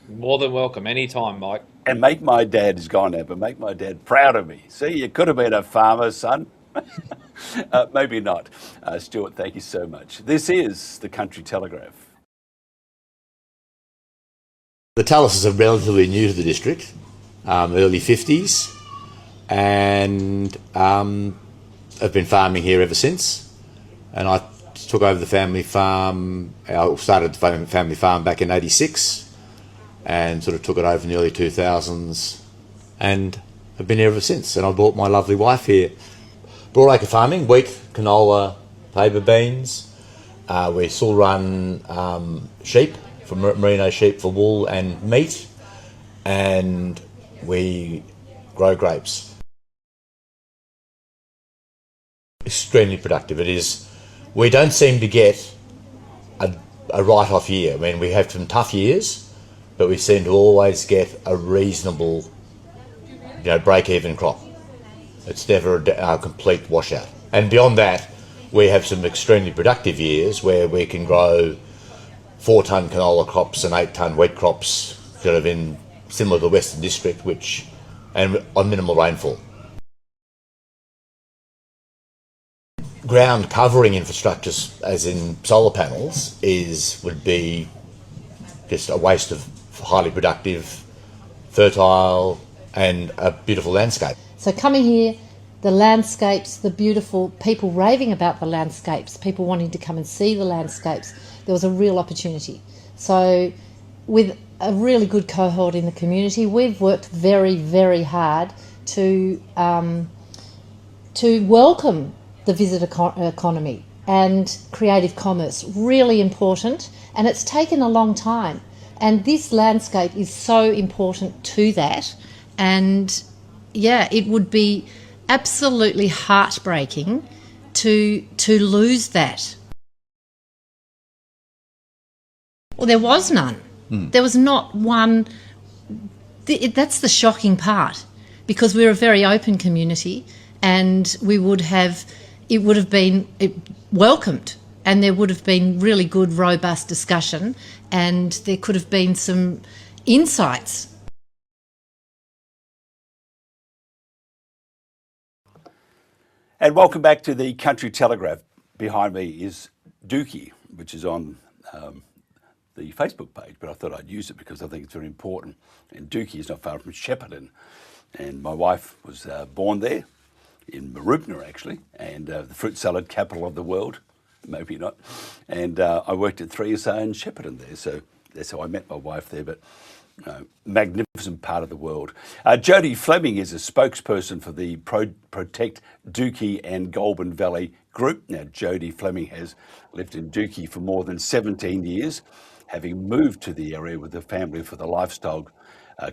More than welcome, anytime, Mike. And make my dad, he's gone now, but make my dad proud of me. See, you could have been a farmer, son. Maybe not. Stuart, thank you so much. This is the Country Telegraph. The Tallises are relatively new to the district, early 50s, and have been farming here ever since. And I took over the family farm. I started the family farm back in '86 and sort of took it over in the early 2000s and have been here ever since. And I brought my lovely wife here. Broadacre farming, wheat, canola, faba beans. We still run sheep, for merino sheep for wool and meat, and we grow grapes. Extremely productive. It is. We don't seem to get a write-off year. I mean, we have some tough years, but we seem to always get a reasonable, break-even crop. It's never a complete washout. And beyond that, we have some extremely productive years where we can grow 4-tonne canola crops and 8-tonne wheat crops, sort of in similar to the Western District, and on minimal rainfall. Ground covering infrastructures, as in solar panels, would be just a waste of highly productive, fertile, and a beautiful landscape. So coming here, the landscapes, the beautiful people raving about the landscapes, people wanting to come and see the landscapes, there was a real opportunity. So with a really good cohort in the community, we've worked very, very hard to welcome the visitor economy and creative commerce. Really important, and it's taken a long time. And this landscape is so important to that. And yeah, it would be absolutely heartbreaking to lose that. Well, there was none. There was not one. That's the shocking part, because we're a very open community, and it would have been welcomed, and there would have been really good, robust discussion, and there could have been some insights. And welcome back to the Country Telegraph. Behind me is Dookie, which is on the Facebook page, but I thought I'd use it because I think it's very important. And Dookie is not far from Shepparton, and my wife was born there, in Maroubna actually, and the fruit salad capital of the world, maybe not. And I worked at 3SA in Shepparton there, so that's how I met my wife there. But magnificent part of the world. Jodie Fleming is a spokesperson for the Protect Dookie and Goulburn Valley Group. Now, Jodie Fleming has lived in Dookie for more than 17 years, having moved to the area with her family for the lifestyle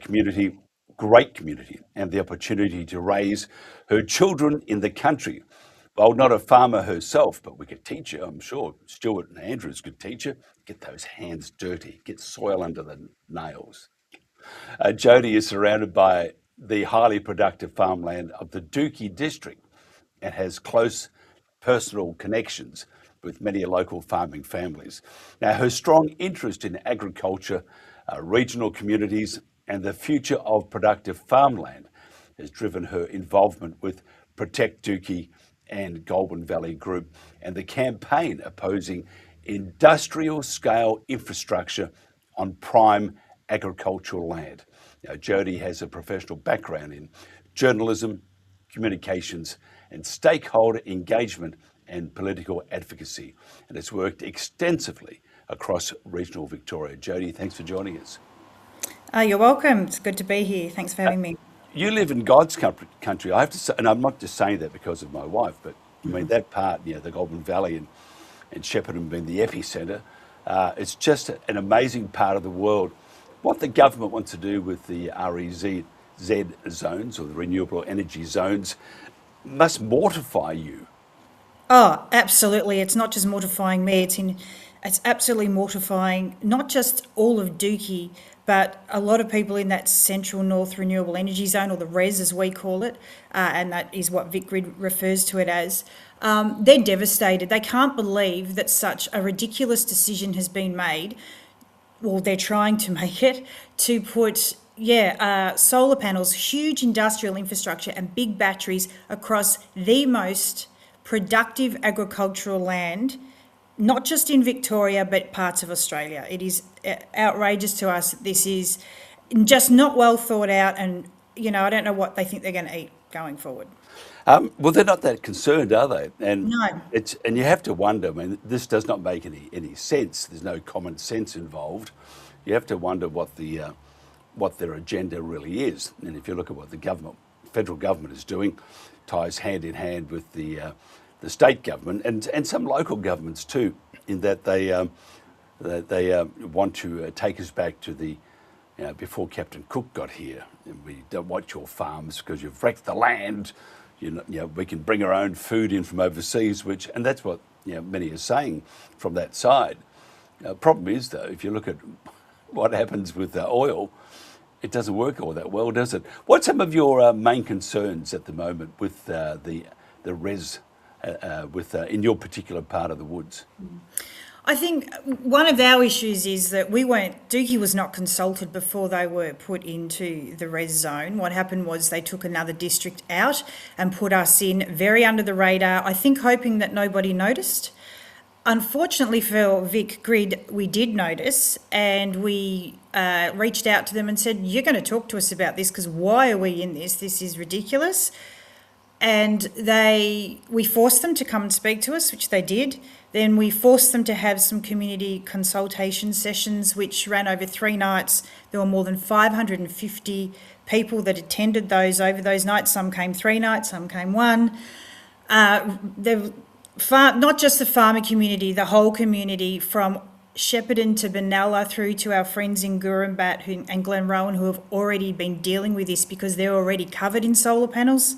community, great community, and the opportunity to raise her children in the country. Well, not a farmer herself, but we could teach her, I'm sure. Stuart Andrews could teach her. Get those hands dirty, get soil under the nails. Jodie is surrounded by the highly productive farmland of the Dookie district and has close personal connections with many local farming families. Now, her strong interest in agriculture, regional communities, and the future of productive farmland has driven her involvement with Protect Dookie and Goulburn Valley Group and the campaign opposing industrial scale infrastructure on prime agricultural land. Now, Jodie has a professional background in journalism, communications, and stakeholder engagement and political advocacy, and has worked extensively across regional Victoria. Jodie, thanks for joining us. You're welcome. It's good to be here. Thanks for having me. You live in God's country. I have to say, and I'm not just saying that because of my wife, but I mean that part, the Goulburn Valley and Shepparton being the epicentre, it's just an amazing part of the world. What the government wants to do with the REZ zones, or the renewable energy zones, must mortify you. Oh, absolutely. It's not just mortifying me. It's absolutely mortifying not just all of Dookie, but a lot of people in that central north renewable energy zone, or the REZ as we call it, and that is what VicGrid refers to it as. They're devastated. They can't believe that such a ridiculous decision has been made. Well, they're trying to make it, to put solar panels, huge industrial infrastructure and big batteries across the most productive agricultural land, not just in Victoria, but parts of Australia. It is outrageous to us. This is just not well thought out, and, I don't know what they think they're going to eat going forward. Well, they're not that concerned, are they? And No. And you have to wonder, I mean, this does not make any sense. There's no common sense involved. You have to wonder what their agenda really is. And if you look at what the federal government is doing, ties hand in hand with the state government and some local governments too, in that they want to take us back to the before Captain Cook got here. We don't want your farms because you've wrecked the land. We can bring our own food in from overseas, and that's what many are saying from that side. Problem is, though, if you look at what happens with oil, it doesn't work all that well, does it? What's some of your main concerns at the moment with the REZ, in your particular part of the woods? I think one of our issues is that Dookie was not consulted before they were put into the REZ zone. What happened was they took another district out and put us in very under the radar, I think hoping that nobody noticed. Unfortunately for VicGrid, we did notice, and we reached out to them and said, you're going to talk to us about this, because why are we in this? This is ridiculous. And we forced them to come and speak to us, which they did. Then we forced them to have some community consultation sessions, which ran over 3 nights. There were more than 550 people that attended those over those nights. Some came 3 nights, some came 1. Not just the farmer community, the whole community, from Shepparton to Benalla through to our friends in Goulburn and Glenrowan, who have already been dealing with this because they're already covered in solar panels.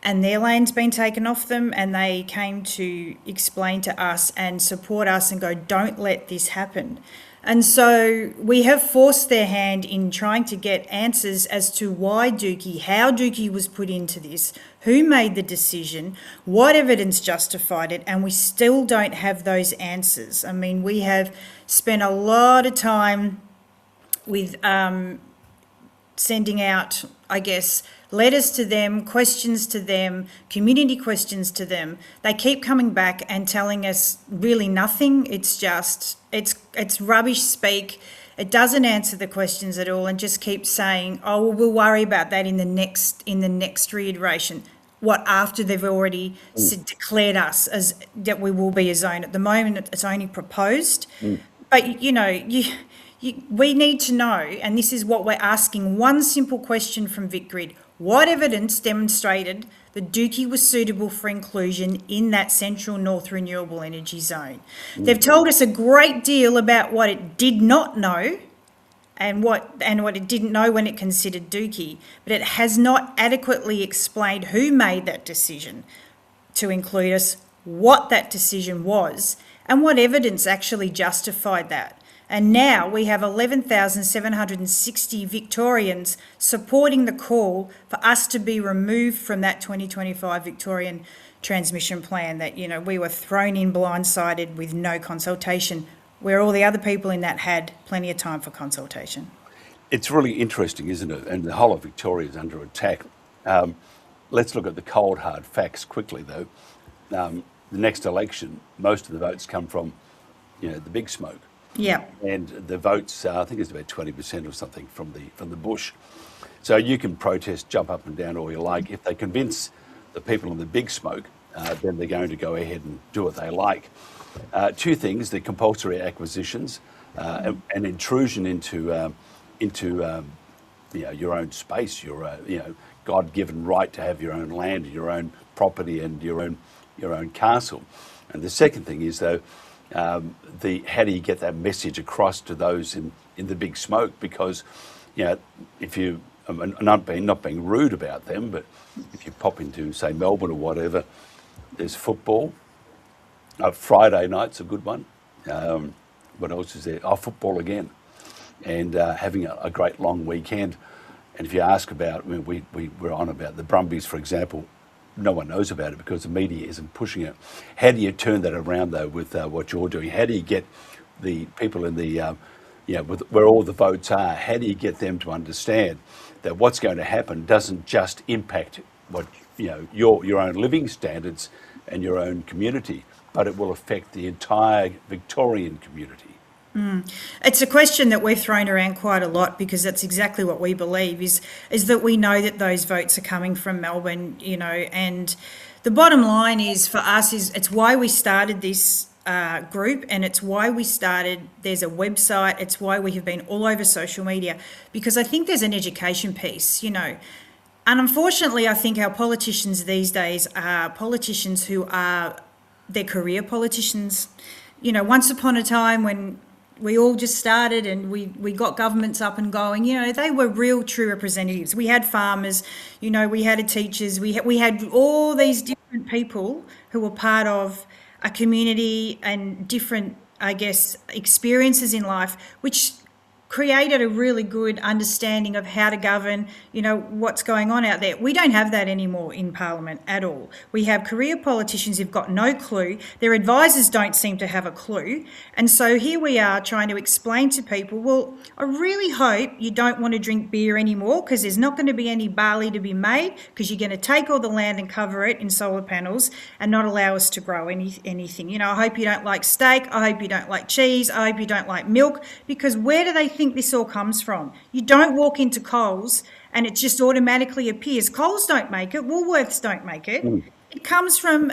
and their land's been taken off them, and they came to explain to us and support us and go, don't let this happen. And so we have forced their hand in trying to get answers as to why Dookie, how Dookie was put into this, who made the decision, what evidence justified it, and we still don't have those answers. I mean, we have spent a lot of time with sending out, I guess, letters to them, questions to them, community questions to them. They keep coming back and telling us really nothing. It's just, it's rubbish speak. It doesn't answer the questions at all, and just keeps saying, oh, well, we'll worry about that in the next reiteration. What, after they've already declared us as that we will be a zone? At the moment, it's only proposed. But, you know, we need to know, and this is what we're asking, one simple question from VicGrid. What evidence demonstrated that Dookie was suitable for inclusion in that central north renewable energy zone? They've told us a great deal about what it did not know and what it didn't know when it considered Dookie, but it has not adequately explained who made that decision to include us, what that decision was, and what evidence actually justified that. And now we have 11,760 Victorians supporting the call for us to be removed from that 2025 Victorian transmission plan that, you know, we were thrown in blindsided with no consultation, where all the other people in that had plenty of time for consultation. It's really interesting, isn't it? And the whole of Victoria is under attack. Let's look at the cold, hard facts quickly, though. The next election, most of the votes come from, you know, the big smoke. Yeah. And the votes, I think it's about 20% or something from the bush. So you can protest, jump up and down all you like. If they convince the people in the big smoke, then they're going to go ahead and do what they like. Two things: the compulsory acquisitions, an intrusion into you know, your own space, your you know, God-given right to have your own land, your own property, and your own castle. And the second thing is, though, how do you get that message across to those in the big smoke? Because, you know, if you, not being rude about them, but if you pop into, say, Melbourne or whatever, there's football. Friday night's a good one. What else is there? Oh, football again. And having a great long weekend. And if you ask about, I mean, we were on about the Brumbies, for example. No one knows about it because the media isn't pushing it. How do you turn that around, though, with what you're doing? How do you get the people in the, you know, where all the votes are, how do you get them to understand that what's going to happen doesn't just impact what, you know, your own living standards and your own community, but it will affect the entire Victorian community? It's a question that we've thrown around quite a lot, because that's exactly what we believe is that we know that those votes are coming from Melbourne, you know, and the bottom line is for us is it's why we started this group, and it's why we started, there's a website, it's why we have been all over social media, because I think there's an education piece, you know. And unfortunately, I think our politicians these days are politicians who are, they're career politicians. You know, once upon a time when we all just started and we got governments up and going, you know, they were real true representatives. We had farmers, you know, we had teachers, we had all these different people who were part of a community and different, I guess, experiences in life, which created a really good understanding of how to govern, you know, what's going on out there. We don't have that anymore in Parliament at all. We have career politicians who've got no clue. Their advisors don't seem to have a clue. And so here we are trying to explain to people, well, I really hope you don't want to drink beer anymore, because there's not going to be any barley to be made, because you're going to take all the land and cover it in solar panels and not allow us to grow anything. You know, I hope you don't like steak. I hope you don't like cheese. I hope you don't like milk, because where do they think this all comes from? You don't walk into Culls and it just automatically appears. Culls don't make it, Woolworths don't make it. It comes from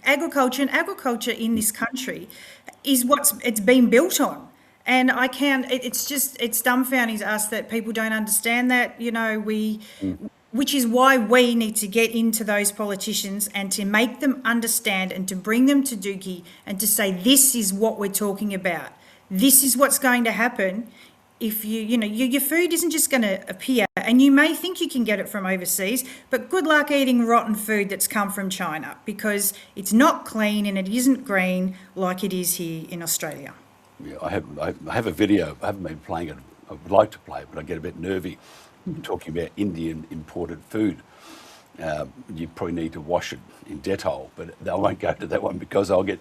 agriculture, and agriculture in this country is it's been built on. And it's dumbfounding to us that people don't understand that, you know, which is why we need to get into those politicians and to make them understand and to bring them to Dookie and to say, this is what we're talking about. This is what's going to happen if you know, your food isn't just going to appear. And you may think you can get it from overseas, but good luck eating rotten food that's come from China, because it's not clean and it isn't green like it is here in Australia. Yeah, I have a video. I haven't been playing it. I would like to play it, but I get a bit nervy talking about Indian imported food. You probably need to wash it in Dettol, but I won't go to that one because I'll get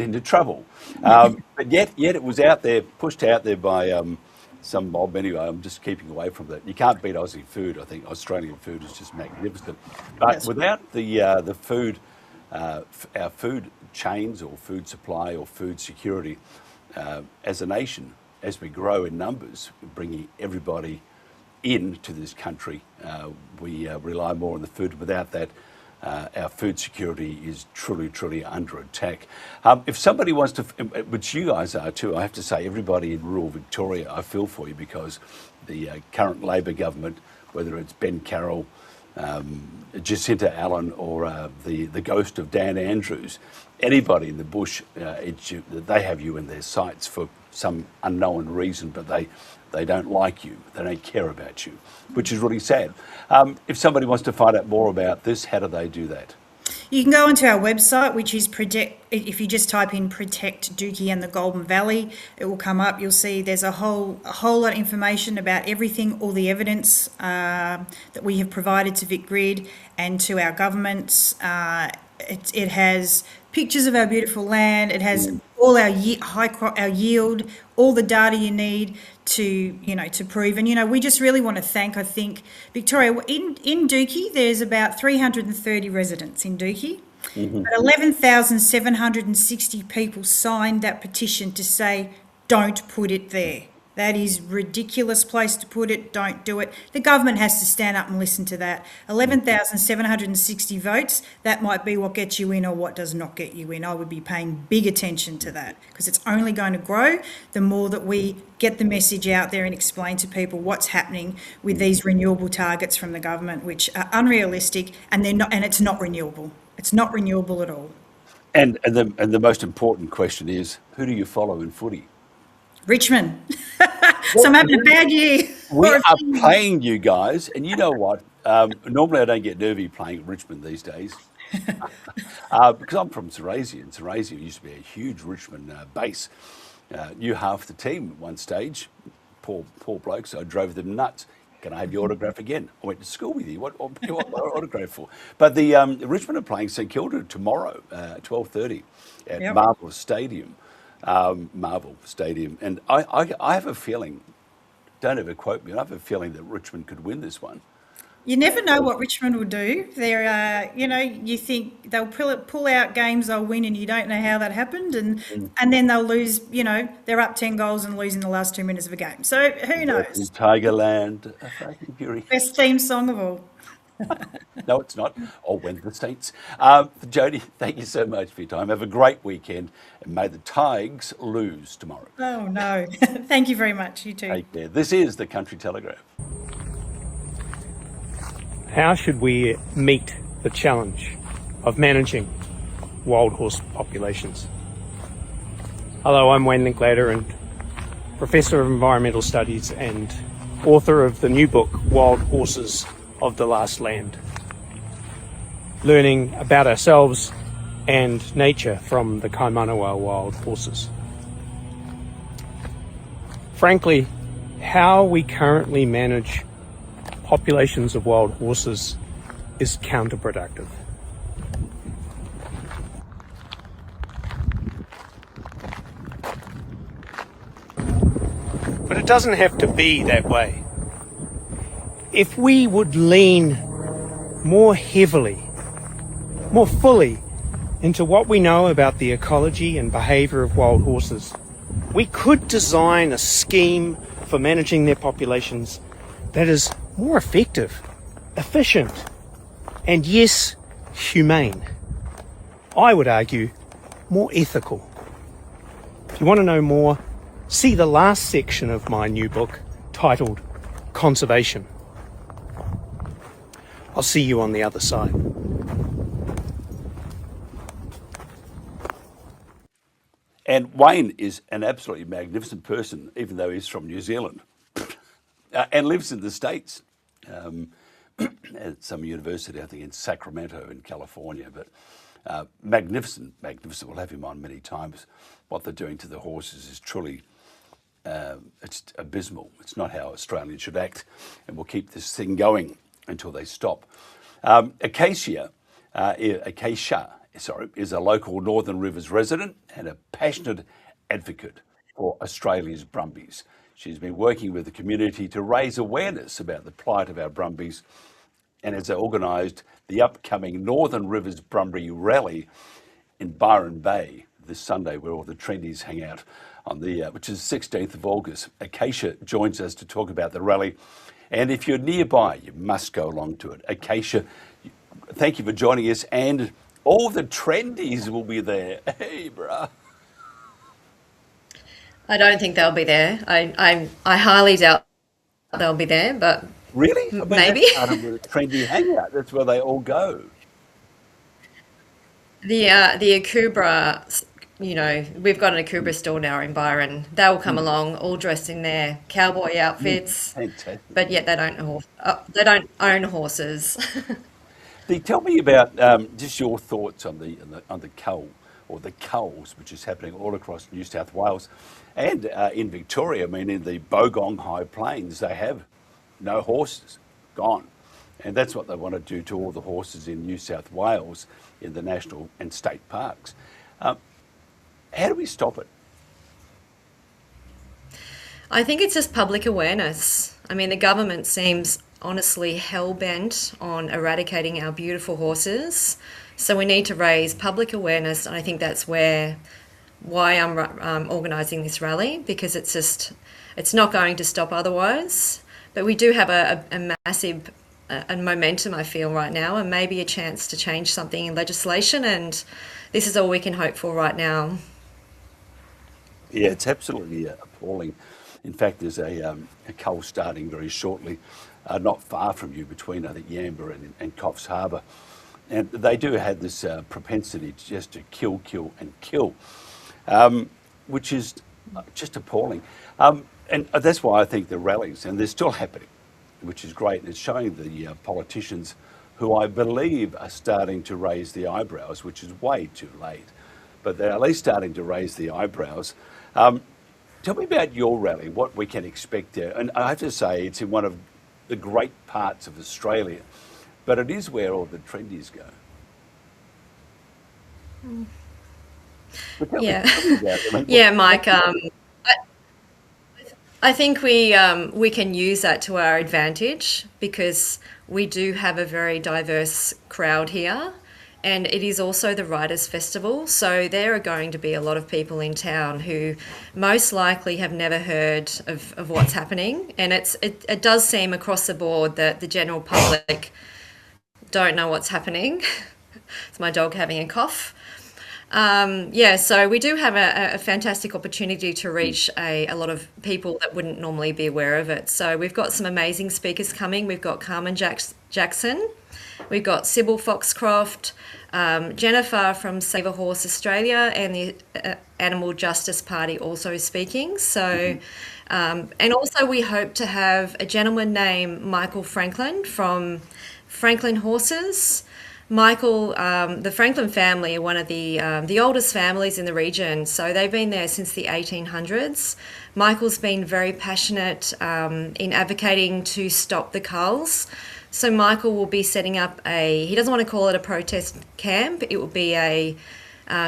into trouble. But yet it was out there, pushed out there by some mob. Anyway, I'm just keeping away from that. You can't beat Aussie food. I think Australian food is just magnificent. But without the food, our food chains or food supply or food security, as a nation, as we grow in numbers, bringing everybody into this country, we rely more on the food. Without that, our food security is truly under attack. If somebody wants to, which you guys are too, I have to say, everybody in rural Victoria, I feel for you, because the current Labor government, whether it's Ben Carroll, Jacinta Allen, or the ghost of Dan Andrews, anybody in the bush, they have you in their sights for some unknown reason, but they don't like you, they don't care about you, which is really sad. If somebody wants to find out more about this, how do they do that? You can go onto our website, which is if you just type in Protect Dookie and the Goulburn Valley, it will come up. You'll see there's a whole lot of information about everything, all the evidence that we have provided to VicGrid and to our governments. It has pictures of our beautiful land. It has all our our yield, all the data you need to prove. And we just really want to thank, I think, Victoria. In Dookie, there's about 330 residents in Dookie. But 11,760 people signed that petition to say, don't put it there. That is a ridiculous place to put it. Don't do it. The government has to stand up and listen to that. 11,760 votes, that might be what gets you in or what does not get you in. I would be paying big attention to that, because it's only going to grow the more that we get the message out there and explain to people what's happening with these renewable targets from the government, which are unrealistic, and they're not, and it's not renewable. It's not renewable at all. And the most important question is, who do you follow in footy? Richmond. So I'm having a bad year. We are playing you guys, and you know what? Normally I don't get nervy playing Richmond these days, because I'm from Serrasia, and Serrasia used to be a huge Richmond base. Knew half the team at one stage. Poor blokes. I drove them nuts. Can I have your autograph again? I went to school with you. What autograph for? But the Richmond are playing St Kilda tomorrow, 12:30 at Marvel Stadium. And I have a feeling, don't ever quote me, I have a feeling that Richmond could win this one. You never know what Richmond will do. They're, you think they'll pull out games they'll win, and you don't know how that happened, and then they'll lose. They're up 10 goals and lose in the last 2 minutes of a game. So who knows? Tigerland, a fucking fury. Best theme song of all. No, it's not. Or when the Saints. Jodie, thank you so much for your time. Have a great weekend, and may the Tigers lose tomorrow. Oh, no. Thank you very much. You too. Take care. This is the Country Telegraph. How should we meet the challenge of managing wild horse populations? Hello, I'm Wayne Linklater, and Professor of Environmental Studies and author of the new book, Wild Horses of the Last Land. Learning about ourselves and nature from the Kaimanawa wild horses. Frankly, how we currently manage populations of wild horses is counterproductive. But it doesn't have to be that way. If we would lean more heavily, more fully into what we know about the ecology and behaviour of wild horses, we could design a scheme for managing their populations that is more effective, efficient, and yes, humane. I would argue more ethical. If you want to know more, see the last section of my new book titled Conservation. I'll see you on the other side. And Wayne is an absolutely magnificent person, even though he's from New Zealand and lives in the States. at some university, I think in Sacramento in California. But magnificent. We'll have him on many times. What they're doing to the horses is truly, it's abysmal. It's not how Australians should act, and we'll keep this thing going until they stop. Acacia is a local Northern Rivers resident and a passionate advocate for Australia's Brumbies. She's been working with the community to raise awareness about the plight of our Brumbies and has organised the upcoming Northern Rivers Brumby Rally in Byron Bay this Sunday, where all the trendies hang out on which is 16th of August. Acacia joins us to talk about the rally. And if you're nearby, you must go along to it. Acacia, thank you for joining us. And all the trendies will be there. Hey, bruh. I don't think they'll be there. I highly doubt they'll be there, but really? I mean, maybe. That's part of the trendy hangout. That's where they all go. The Akubra, we've got an Akubra store now in Byron. They will come along all dressed in their cowboy outfits, Fantastic. but yet they don't own horses. Tell me about just your thoughts on the cull, or the culls, which is happening all across New South Wales and in Victoria. I mean, in the Bogong High Plains, they have no horses, gone. And that's what they want to do to all the horses in New South Wales in the national and state parks. How do we stop it? I think it's just public awareness. I mean, the government seems honestly hell-bent on eradicating our beautiful horses. So we need to raise public awareness, and I think that's why I'm organising this rally, because it's not going to stop otherwise. But we do have a massive momentum, I feel, right now, and maybe a chance to change something in legislation, and this is all we can hope for right now. Yeah, it's absolutely appalling. In fact, there's a cull starting very shortly, not far from you, between, I think, Yamba and Coffs Harbour. And they do have this propensity just to kill, which is just appalling. And that's why I think the rallies, and they're still happening, which is great. And it's showing the politicians who I believe are starting to raise the eyebrows, which is way too late. But they're at least starting to raise the eyebrows. Tell me about your rally, what we can expect there. And I have to say, it's in one of the great parts of Australia, but it is where all the trendies go. Yeah, Mike. I think we can use that to our advantage, because we do have a very diverse crowd here, and it is also the Writers' Festival. So there are going to be a lot of people in town who most likely have never heard of what's happening, and it does seem across the board that the general public don't know what's happening. It's my dog having a cough. So we do have a fantastic opportunity to reach a lot of people that wouldn't normally be aware of it. So we've got some amazing speakers coming. We've got Carmen Jackson, we've got Sybil Foxcroft, Jennifer from Save a Horse Australia, and the Animal Justice Party also speaking. So, and also we hope to have a gentleman named Michael Franklin from Franklin Horses. Michael, the Franklin family are one of the oldest families in the region, so they've been there since the 1800s. Michael's been very passionate in advocating to stop the culls. So Michael will be setting up he doesn't want to call it a protest camp, it will be a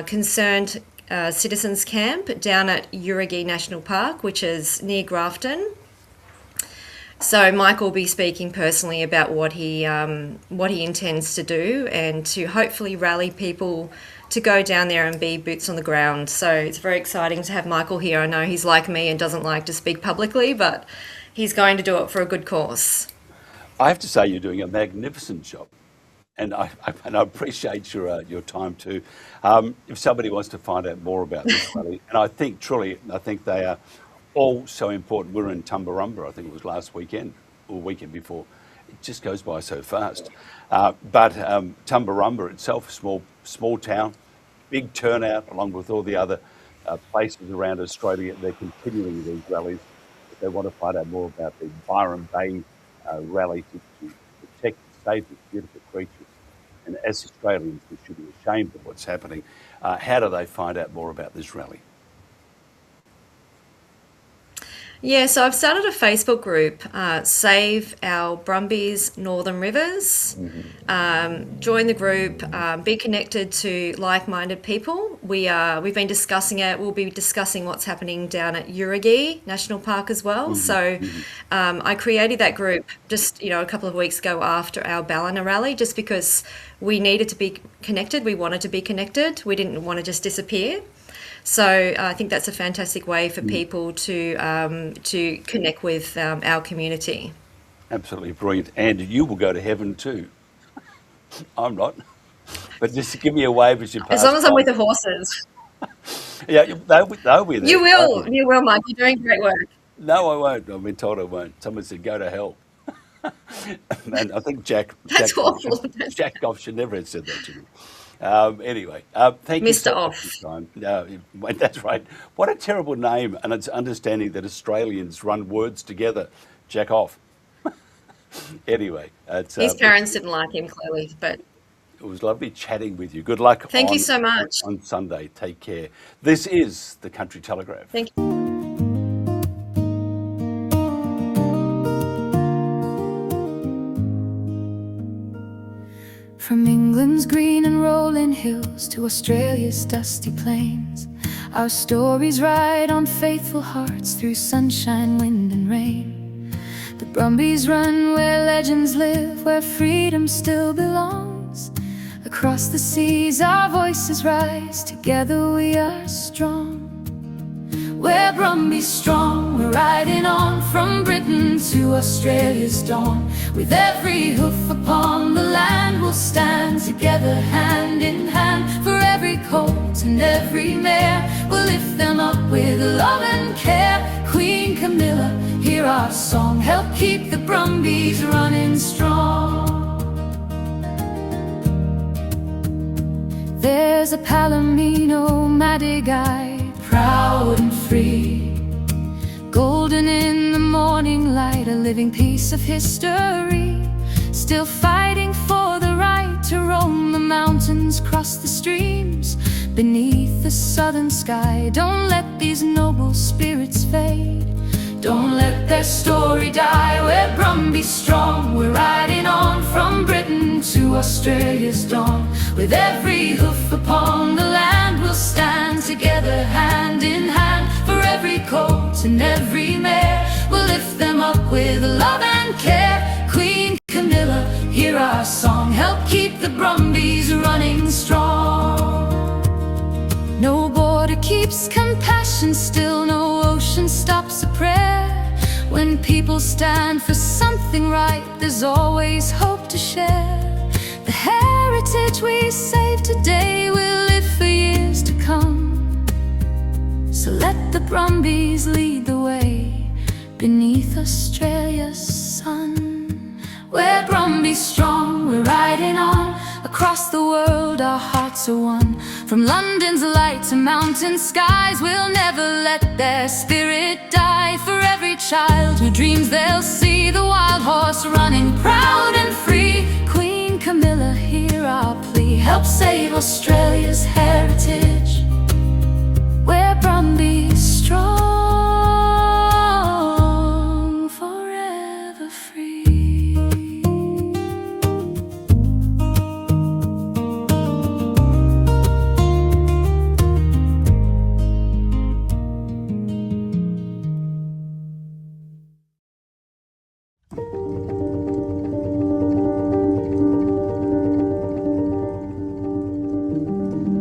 concerned citizens camp down at Urrugi National Park, which is near Grafton. So Michael will be speaking personally about what he intends to do, and to hopefully rally people to go down there and be boots on the ground. So it's very exciting to have Michael here. I know he's like me and doesn't like to speak publicly, but he's going to do it for a good cause. I have to say you're doing a magnificent job, and I appreciate your time too. If somebody wants to find out more about this rally, and I think they are all so important. We were in Tumbarumba, I think it was last weekend or weekend before. It just goes by so fast. But Tumbarumba itself, a small town, big turnout, along with all the other places around Australia. They're continuing these rallies. If they want to find out more about the Byron Bay rally to protect and save these beautiful creatures. And as Australians, we should be ashamed of what's happening. How do they find out more about this rally? Yeah, so I've started a Facebook group, Save Our Brumby's Northern Rivers. Join the group, be connected to like-minded people. We've been discussing it. We'll be discussing what's happening down at Urigi National Park as well. So I created that group just a couple of weeks ago after our Ballina rally, just because we needed to be connected. We wanted to be connected. We didn't want to just disappear. So I think that's a fantastic way for people to connect with our community. Absolutely brilliant. And you will go to heaven too. I'm not. But just give me a wave as you pass. As long as I'm with the horses. Yeah, they'll be there. You will, Mike. You're doing great work. No, I won't. I've been told I won't. Someone said go to hell. And I think Jack awful. Jack Goff should never have said that to me. Anyway, thank you Mr. so Off. much for your time. No, that's right. What a terrible name, and it's understanding that Australians run words together. Jack Off. Anyway, His parents didn't like him, clearly, but it was lovely chatting with you. Good luck. Thank you so much. On Sunday. Take care. This is the Country Telegraph. Thank you. From England's green and rolling hills to Australia's dusty plains, our stories ride on faithful hearts through sunshine, wind and rain. The Brumbies run where legends live, where freedom still belongs. Across the seas our voices rise, together we are strong. We're Brumby strong, we're riding on from Britain to Australia's dawn. With every hoof upon the land we'll stand together hand in hand. For every colt and every mare we'll lift them up with love and care. Queen Camilla, hear our song, help keep the Brumbies running strong. There's a Palomino Madigai, proud and free, golden in the morning light, a living piece of history, still fighting for the right to roam the mountains, cross the streams, beneath the southern sky. Don't let these noble spirits fade, don't let their story die. We're Brumby strong, we're riding on from Britain to Australia's dawn. With every hoof upon the land we'll stand together hand in hand. For every colt and every mare we'll lift them up with love and care. Queen Camilla, hear our song, help keep the Brumbies running strong. No border keeps compassion still, no ocean stops a prayer. When people stand for something right, there's always hope to share. The heritage we save today will live for years to come. So let the Brumbies lead the way beneath Australia's sun. We're Brumby strong, we're riding on. Across the world our hearts are one. From London's light to mountain skies, we'll never let their spirit die. For every child who dreams they'll see the wild horse running proud and free. Queen Camilla, hear our plea, help save Australia's heritage. We're Brumby strong, forever free.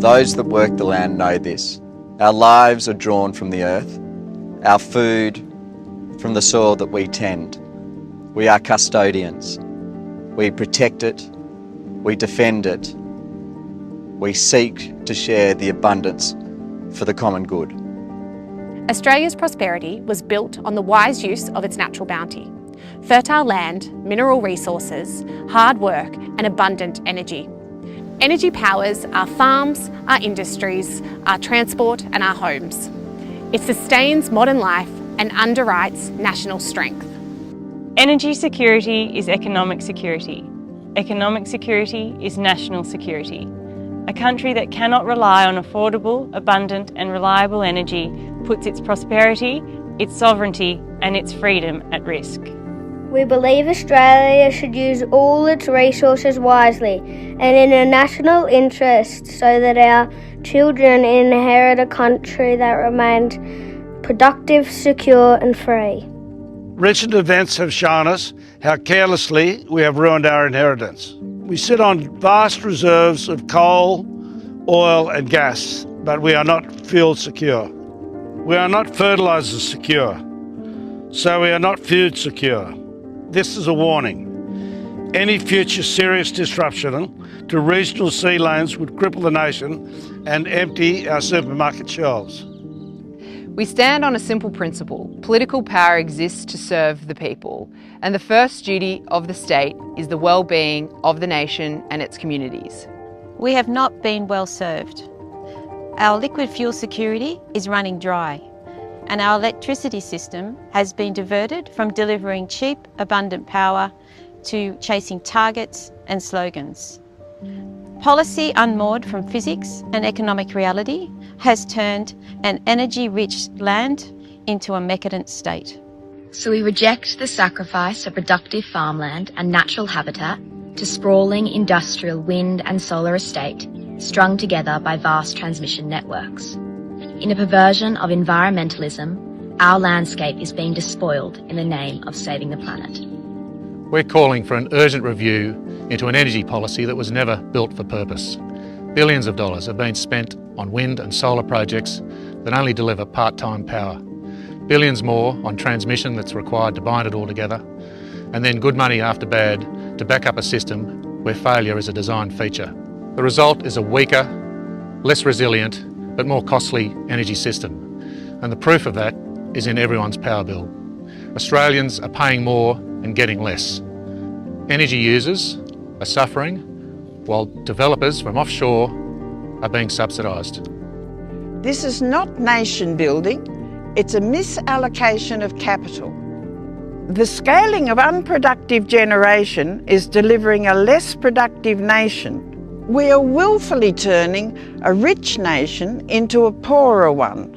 Those that work the land know this. Our lives are drawn from the earth, our food from the soil that we tend. We are custodians. We protect it, we defend it, we seek to share the abundance for the common good. Australia's prosperity was built on the wise use of its natural bounty. Fertile land, mineral resources, hard work and abundant energy. Energy powers our farms, our industries, our transport and our homes. It sustains modern life and underwrites national strength. Energy security is economic security. Economic security is national security. A country that cannot rely on affordable, abundant and reliable energy puts its prosperity, its sovereignty and its freedom at risk. We believe Australia should use all its resources wisely and in a national interest so that our children inherit a country that remains productive, secure and free. Recent events have shown us how carelessly we have ruined our inheritance. We sit on vast reserves of coal, oil and gas, but we are not fuel secure. We are not fertiliser secure, so we are not food secure. This is a warning. Any future serious disruption to regional sea lanes would cripple the nation and empty our supermarket shelves. We stand on a simple principle. Political power exists to serve the people, and the first duty of the state is the well-being of the nation and its communities. We have not been well served. Our liquid fuel security is running dry, and our electricity system has been diverted from delivering cheap, abundant power to chasing targets and slogans. Policy unmoored from physics and economic reality has turned an energy-rich land into a decadent state. So we reject the sacrifice of productive farmland and natural habitat to sprawling industrial wind and solar estate strung together by vast transmission networks. In a perversion of environmentalism, our landscape is being despoiled in the name of saving the planet. We're calling for an urgent review into an energy policy that was never built for purpose. Billions of dollars have been spent on wind and solar projects that only deliver part-time power. Billions more on transmission that's required to bind it all together, and then good money after bad to back up a system where failure is a design feature. The result is a weaker, less resilient, but more costly energy system. And the proof of that is in everyone's power bill. Australians are paying more and getting less. Energy users are suffering, while developers from offshore are being subsidised. This is not nation building, it's a misallocation of capital. The scaling of unproductive generation is delivering a less productive nation. We are willfully turning a rich nation into a poorer one.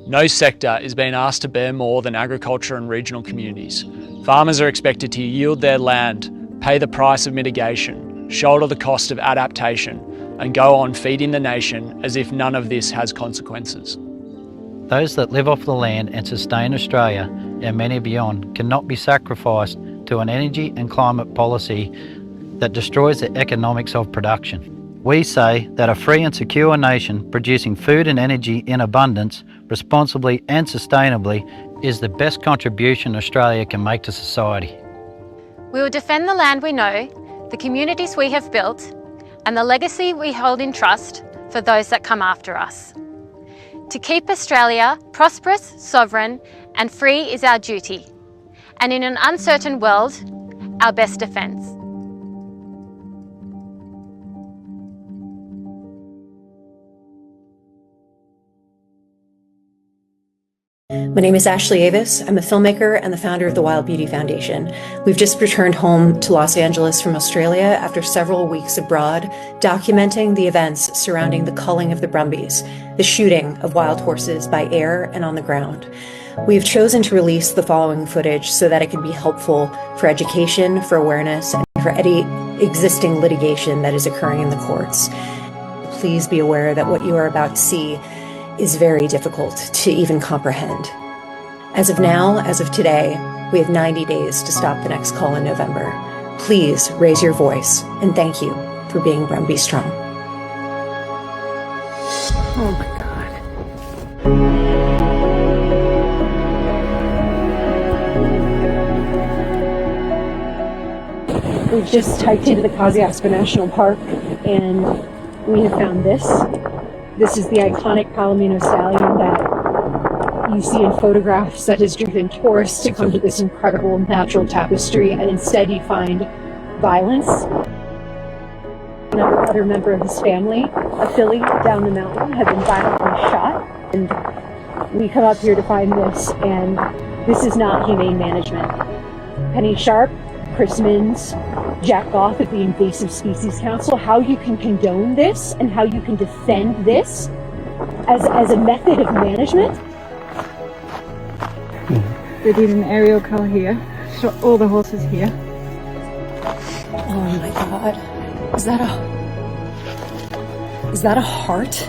No sector is being asked to bear more than agriculture and regional communities. Farmers are expected to yield their land, pay the price of mitigation, shoulder the cost of adaptation, and go on feeding the nation as if none of this has consequences. Those that live off the land and sustain Australia and many beyond cannot be sacrificed to an energy and climate policy that destroys the economics of production. We say that a free and secure nation producing food and energy in abundance, responsibly and sustainably, is the best contribution Australia can make to society. We will defend the land we know, the communities we have built, and the legacy we hold in trust for those that come after us. To keep Australia prosperous, sovereign, and free is our duty, and in an uncertain world, our best defence. My name is Ashley Avis. I'm a filmmaker and the founder of the Wild Beauty Foundation. We've just returned home to Los Angeles from Australia after several weeks abroad, documenting the events surrounding the culling of the Brumbies, the shooting of wild horses by air and on the ground. We've chosen to release the following footage so that it can be helpful for education, for awareness, and for any existing litigation that is occurring in the courts. Please be aware that what you are about to see is very difficult to even comprehend. As of now, as of today, we have 90 days to stop the next cull in November. Please raise your voice, and thank you for being Brumby Strong. Oh my God. We've just hiked into the Kosciuszko National Park, and we have found this. This is the iconic Palomino stallion that you see in photographs that has driven tourists to come to this incredible natural tapestry, and instead you find violence. Another member of his family, a filly down the mountain, had been violently shot, and we come up here to find this, and this is not humane management. Penny Sharp, Chris Minns, Jack Goff at the Invasive Species Council, how you can condone this and how you can defend this as a method of management. They did an aerial cull here, so all the horses here. Oh my God. Is that a heart?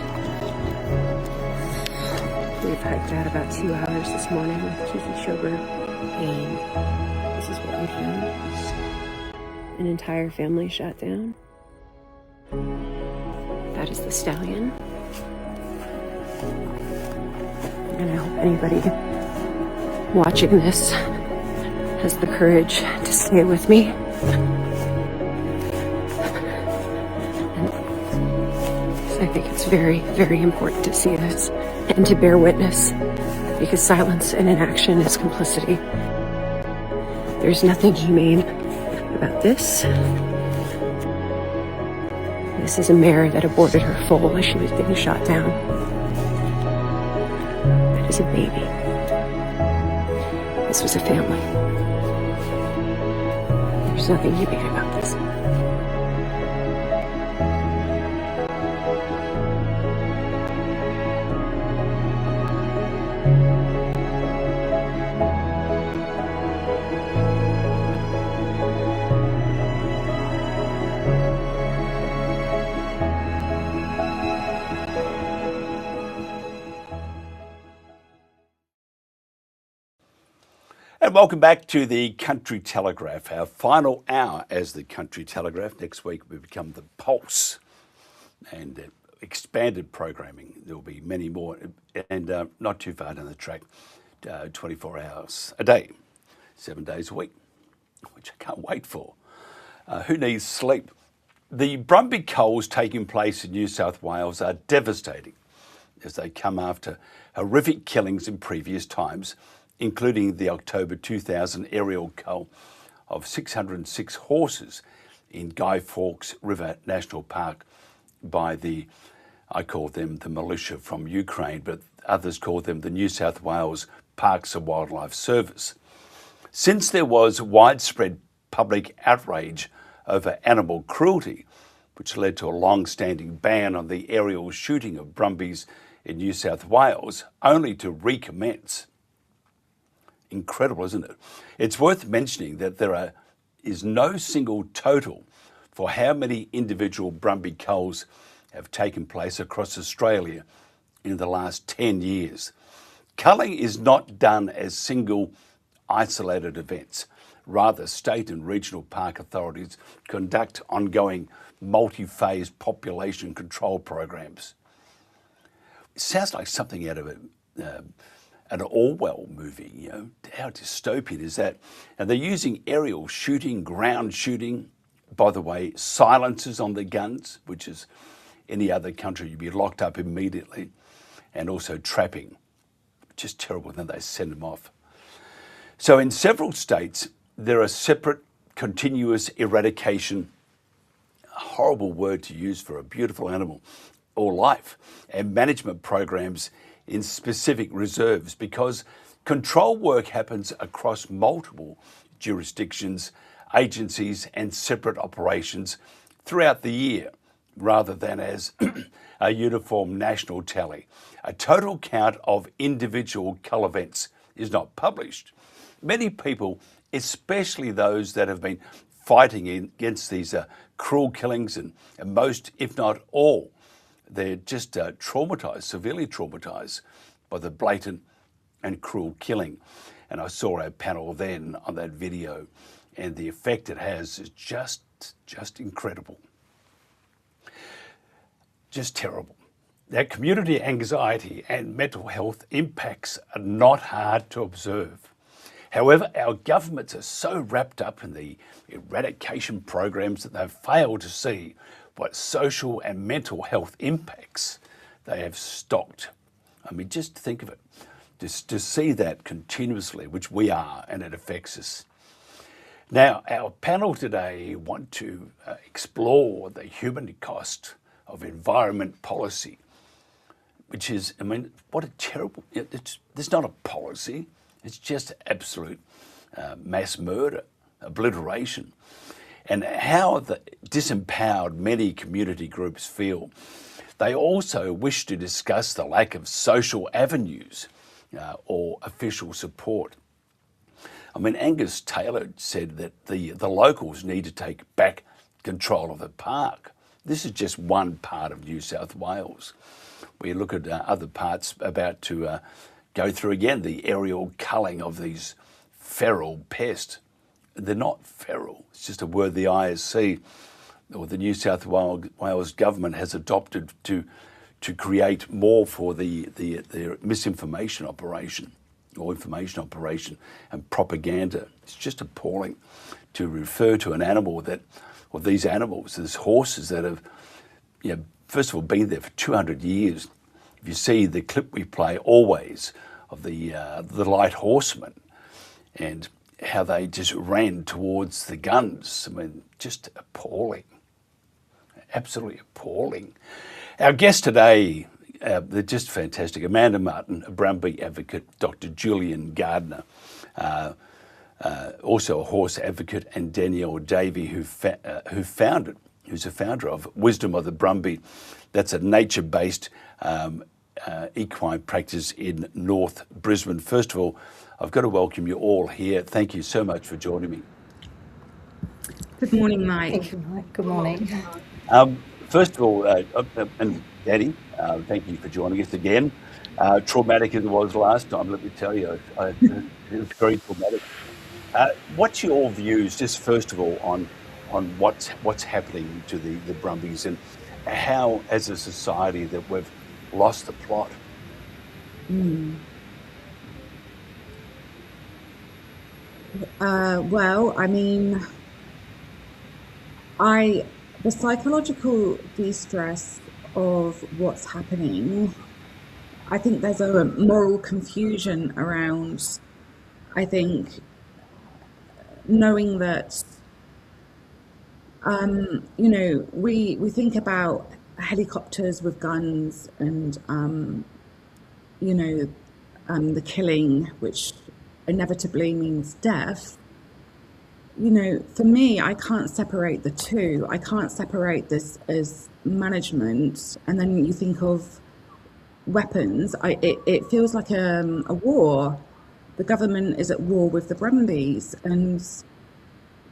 We've hiked out about 2 hours this morning with Kiki Sugar, and this is what we found. An entire family shot down. That is the stallion. And I hope anybody watching this has the courage to stay with me. And I think it's very, very important to see this and to bear witness, because silence and inaction is complicity. There's nothing humane about this. This is a mare that aborted her foal as she was being shot down. That is a baby. This was a family. There's nothing humane about this. And welcome back to the Country Telegraph, our final hour as the Country Telegraph. Next week we become the Pulse and expanded programming. There will be many more and not too far down the track, 24 hours a day, 7 days a week, which I can't wait for. Who needs sleep? The Brumby Culls taking place in New South Wales are devastating as they come after horrific killings in previous times, including the October 2000 aerial cull of 606 horses in Guy Fawkes River National Park by I call them the militia from Ukraine, but others call them the New South Wales Parks and Wildlife Service. Since there was widespread public outrage over animal cruelty, which led to a long-standing ban on the aerial shooting of brumbies in New South Wales, only to recommence. Incredible, isn't it? It's worth mentioning that there is no single total for how many individual Brumby culls have taken place across Australia in the last 10 years. Culling is not done as single isolated events. Rather, state and regional park authorities conduct ongoing multi-phase population control programs. It sounds like something out of an Orwell movie, you know. How dystopian is that? And they're using aerial shooting, ground shooting, by the way, silencers on the guns, which is any other country you'd be locked up immediately, and also trapping, which is terrible. Then they send them off. So in several states, there are separate continuous eradication, a horrible word to use for a beautiful animal or life, and management programs in specific reserves, because control work happens across multiple jurisdictions, agencies and separate operations throughout the year, rather than as a uniform national tally. A total count of individual cull events is not published. Many people, especially those that have been fighting against these cruel killings, and most, if not all, they're just traumatised, severely traumatised by the blatant and cruel killing. And I saw a panel then on that video, and the effect it has is just incredible. Just terrible. That community anxiety and mental health impacts are not hard to observe. However, our governments are so wrapped up in the eradication programs that they've failed to see what social and mental health impacts they have stocked. I mean, just think of it. Just to see that continuously, which we are, and it affects us. Now, our panel today want to explore the human cost of environment policy, which is, I mean, what a terrible, there's not a policy, it's just absolute mass murder obliteration, and how the disempowered many community groups feel. They also wish to discuss the lack of social avenues or official support. I mean, Angus Taylor said that the locals need to take back control of the park. This is just one part of New South Wales. We look at other parts about to go through again the aerial culling of these feral pests. They're not feral. It's just a word the ISC or the New South Wales government has adopted to create more for the misinformation operation or information operation and propaganda. It's just appalling to refer to an animal that, or these animals, these horses that have, first of all, been there for 200 years. If you see the clip we play always of the light horsemen and how they just ran towards the guns, I mean, just appalling, absolutely appalling. Our guest today, they're just fantastic. Amanda Martin, a Brumby advocate, Dr. Julian Gardner, also a horse advocate, and Danielle Davey, who's a founder of Wisdom of the Brumby. That's a nature-based equine practice in North Brisbane. First of all, I've got to welcome you all here. Thank you so much for joining me. Good morning, Mike. Thank you, Mike. Good morning. First of all, and Daddy, thank you for joining us again. Traumatic as it was last time, let me tell you, it was very traumatic. What's your views, just first of all, on what's happening to the Brumbies and how, as a society, that we've lost the plot? Well, I mean, the psychological distress of what's happening, I think there's a moral confusion around, I think, knowing that, we think about helicopters with guns and, the killing, which inevitably means death. For me, I can't separate the two. I can't separate this as management, and then you think of weapons. It feels like a war. The government is at war with the Brumbies, and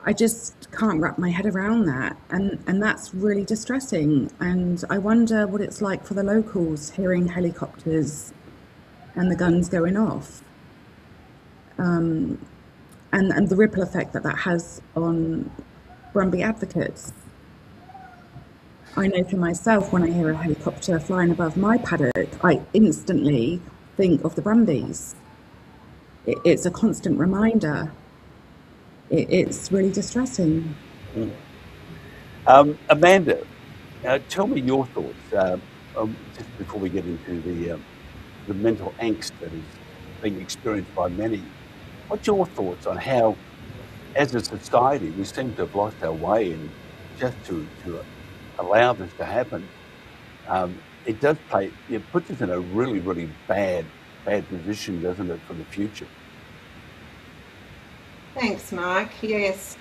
I just can't wrap my head around that. And that's really distressing. And I wonder what it's like for the locals hearing helicopters and the guns going off. And the ripple effect that has on Brumby advocates. I know for myself, when I hear a helicopter flying above my paddock, I instantly think of the Brumbies. It's a constant reminder. It's really distressing. Amanda, tell me your thoughts, just before we get into the mental angst that is being experienced by many. What's your thoughts on how, as a society, we seem to have lost our way, and just to allow this to happen, it puts us in a really, really bad position, doesn't it, for the future? Thanks, Mark. Yes,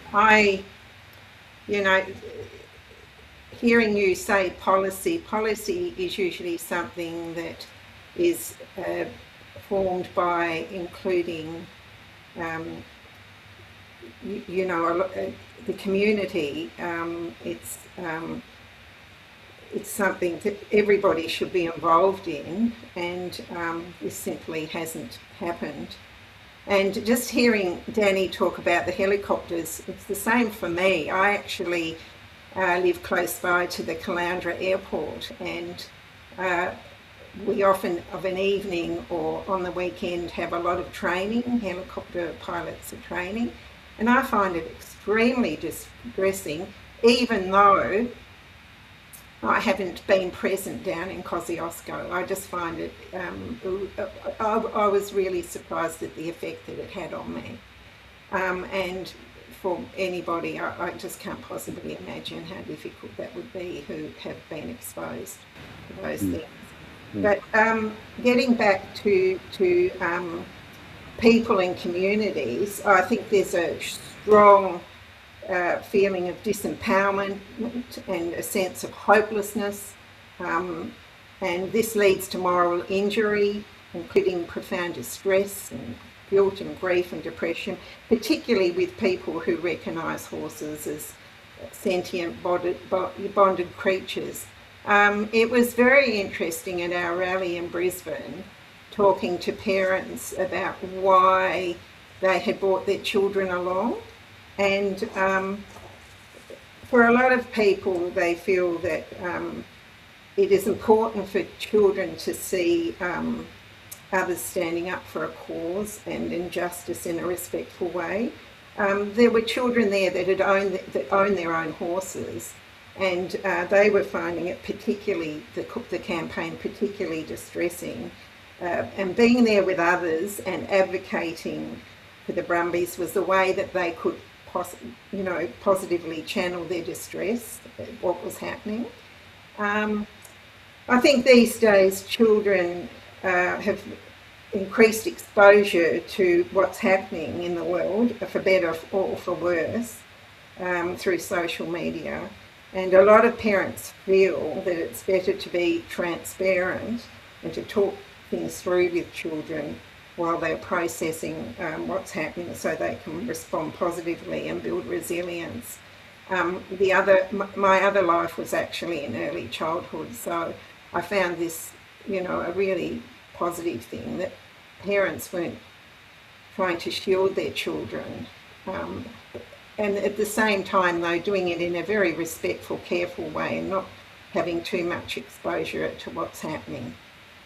hearing you say policy is usually something that is formed by including the community. It's something that everybody should be involved in, and this simply hasn't happened. And just hearing Danny talk about the helicopters, it's the same for me. I actually live close by to the Caloundra airport, and we often, of an evening or on the weekend, have a lot of training. Helicopter pilots are training, and I find it extremely distressing, even though I haven't been present down in Kosciuszko. I just find it, I was really surprised at the effect that it had on me. And for anybody, I just can't possibly imagine how difficult that would be who have been exposed to those things. But getting back to people and communities, I think there's a strong feeling of disempowerment and a sense of hopelessness, and this leads to moral injury, including profound distress and guilt and grief and depression, particularly with people who recognise horses as sentient bonded creatures. It was very interesting at our rally in Brisbane, talking to parents about why they had brought their children along. And for a lot of people, they feel that it is important for children to see others standing up for a cause and injustice in a respectful way. There were children there that owned their own horses, and they were finding it particularly, the campaign particularly distressing. And being there with others and advocating for the Brumbies was the way that they could positively channel their distress at what was happening. I think these days children have increased exposure to what's happening in the world, for better or for worse, through social media. And a lot of parents feel that it's better to be transparent and to talk things through with children while they're processing what's happening, so they can respond positively and build resilience. My other life was actually in early childhood, so I found this, a really positive thing, that parents weren't trying to shield their children, and at the same time, though, doing it in a very respectful, careful way and not having too much exposure to what's happening.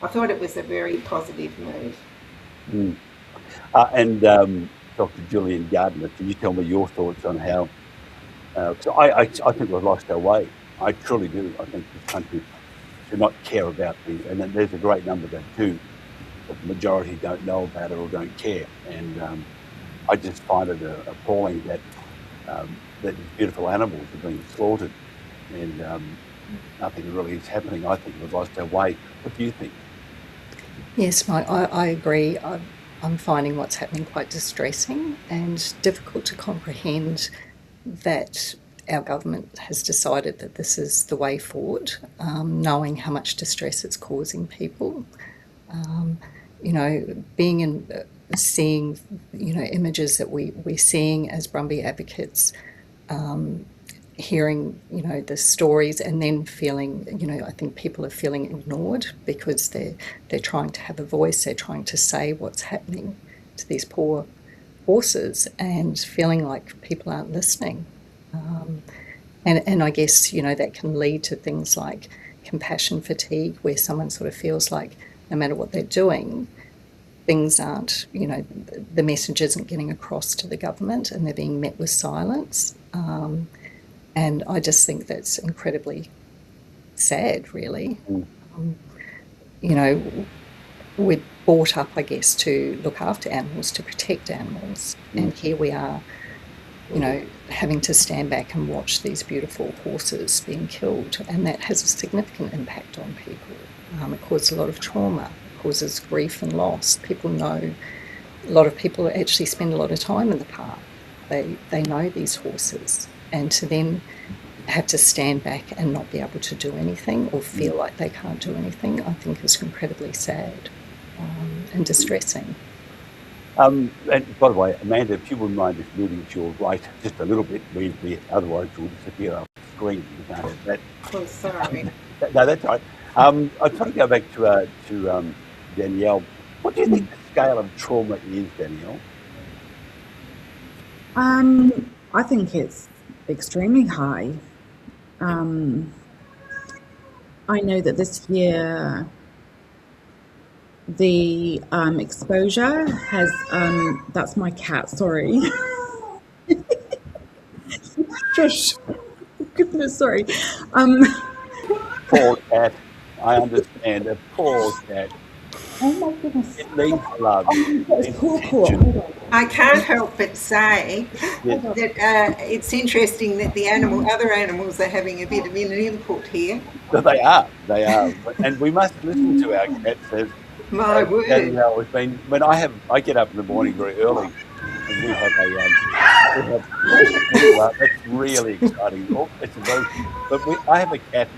I thought it was a very positive move. And Dr. Julian Gardner, can you tell me your thoughts on how, I think we've lost our way. I truly do. I think this country should not care about these, and then there's a great number that do, but the majority don't know about it or don't care. And I just find it appalling that these beautiful animals are being slaughtered, and nothing really is happening. I think we've lost our way. What do you think? Yes, Mike, I agree. I'm finding what's happening quite distressing and difficult to comprehend that our government has decided that this is the way forward, knowing how much distress it's causing people. Being in, seeing, images that we're seeing as Brumby advocates, hearing, the stories, and then feeling, I think people are feeling ignored because they're trying to have a voice, they're trying to say what's happening to these poor horses, and feeling like people aren't listening. And I guess, that can lead to things like compassion fatigue, where someone sort of feels like no matter what they're doing, things aren't, the message isn't getting across to the government, and they're being met with silence. And I just think that's incredibly sad, really. We're brought up, I guess, to look after animals, to protect animals. And here we are, having to stand back and watch these beautiful horses being killed. And that has a significant impact on people. It causes a lot of trauma, it causes grief and loss. People know, a lot of people actually spend a lot of time in the park. They know these horses. And to then have to stand back and not be able to do anything or feel like they can't do anything, I think is incredibly sad and distressing. And by the way, Amanda, if you wouldn't mind just moving to your right just a little bit, otherwise you'll disappear off the screen. You can't have that. Oh, sorry. No, that's all right. I try to go back to Danielle. What do you think the scale of trauma is, Danielle? I think it's extremely high. I know that this year the exposure has, that's my cat, sorry. Josh, goodness, sorry. Poor cat. I understand. A poor cat. Oh my goodness. It needs love. I can't help but say that it's interesting that the other animals are having a bit of an input here. So they are. And we must listen to our cats My word. Danielle has been, when I get up in the morning very early, and we have that's really exciting. Oh, it's a very, but I have a cat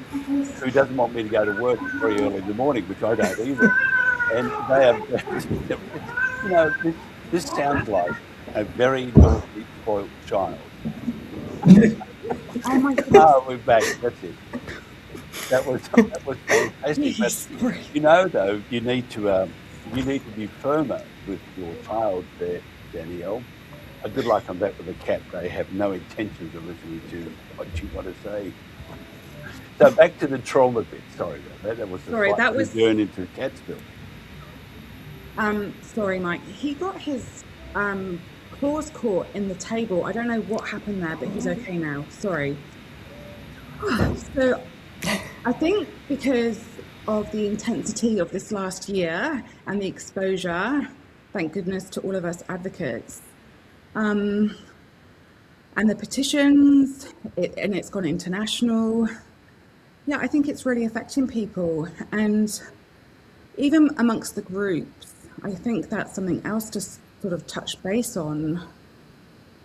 who doesn't want me to go to work very early in the morning, which I don't either. And they have, you know, this sounds like a very naughty, spoiled child. Oh my goodness. Oh, we're back. That's it. That was fantastic. But you know, though, you need to be firmer with your child there, Danielle. Good luck on that with the cat. They have no intentions of listening to what you want to say. So back to the trauma bit. Sorry about that. That was the turn into Catskill. Sorry, Mike. He got his claws caught in the table. I don't know what happened there, but he's okay now. Sorry. So I think because of the intensity of this last year and the exposure, thank goodness to all of us advocates, and the petitions, and it's gone international. Yeah, I think it's really affecting people. And even amongst the groups, I think that's something else to sort of touch base on.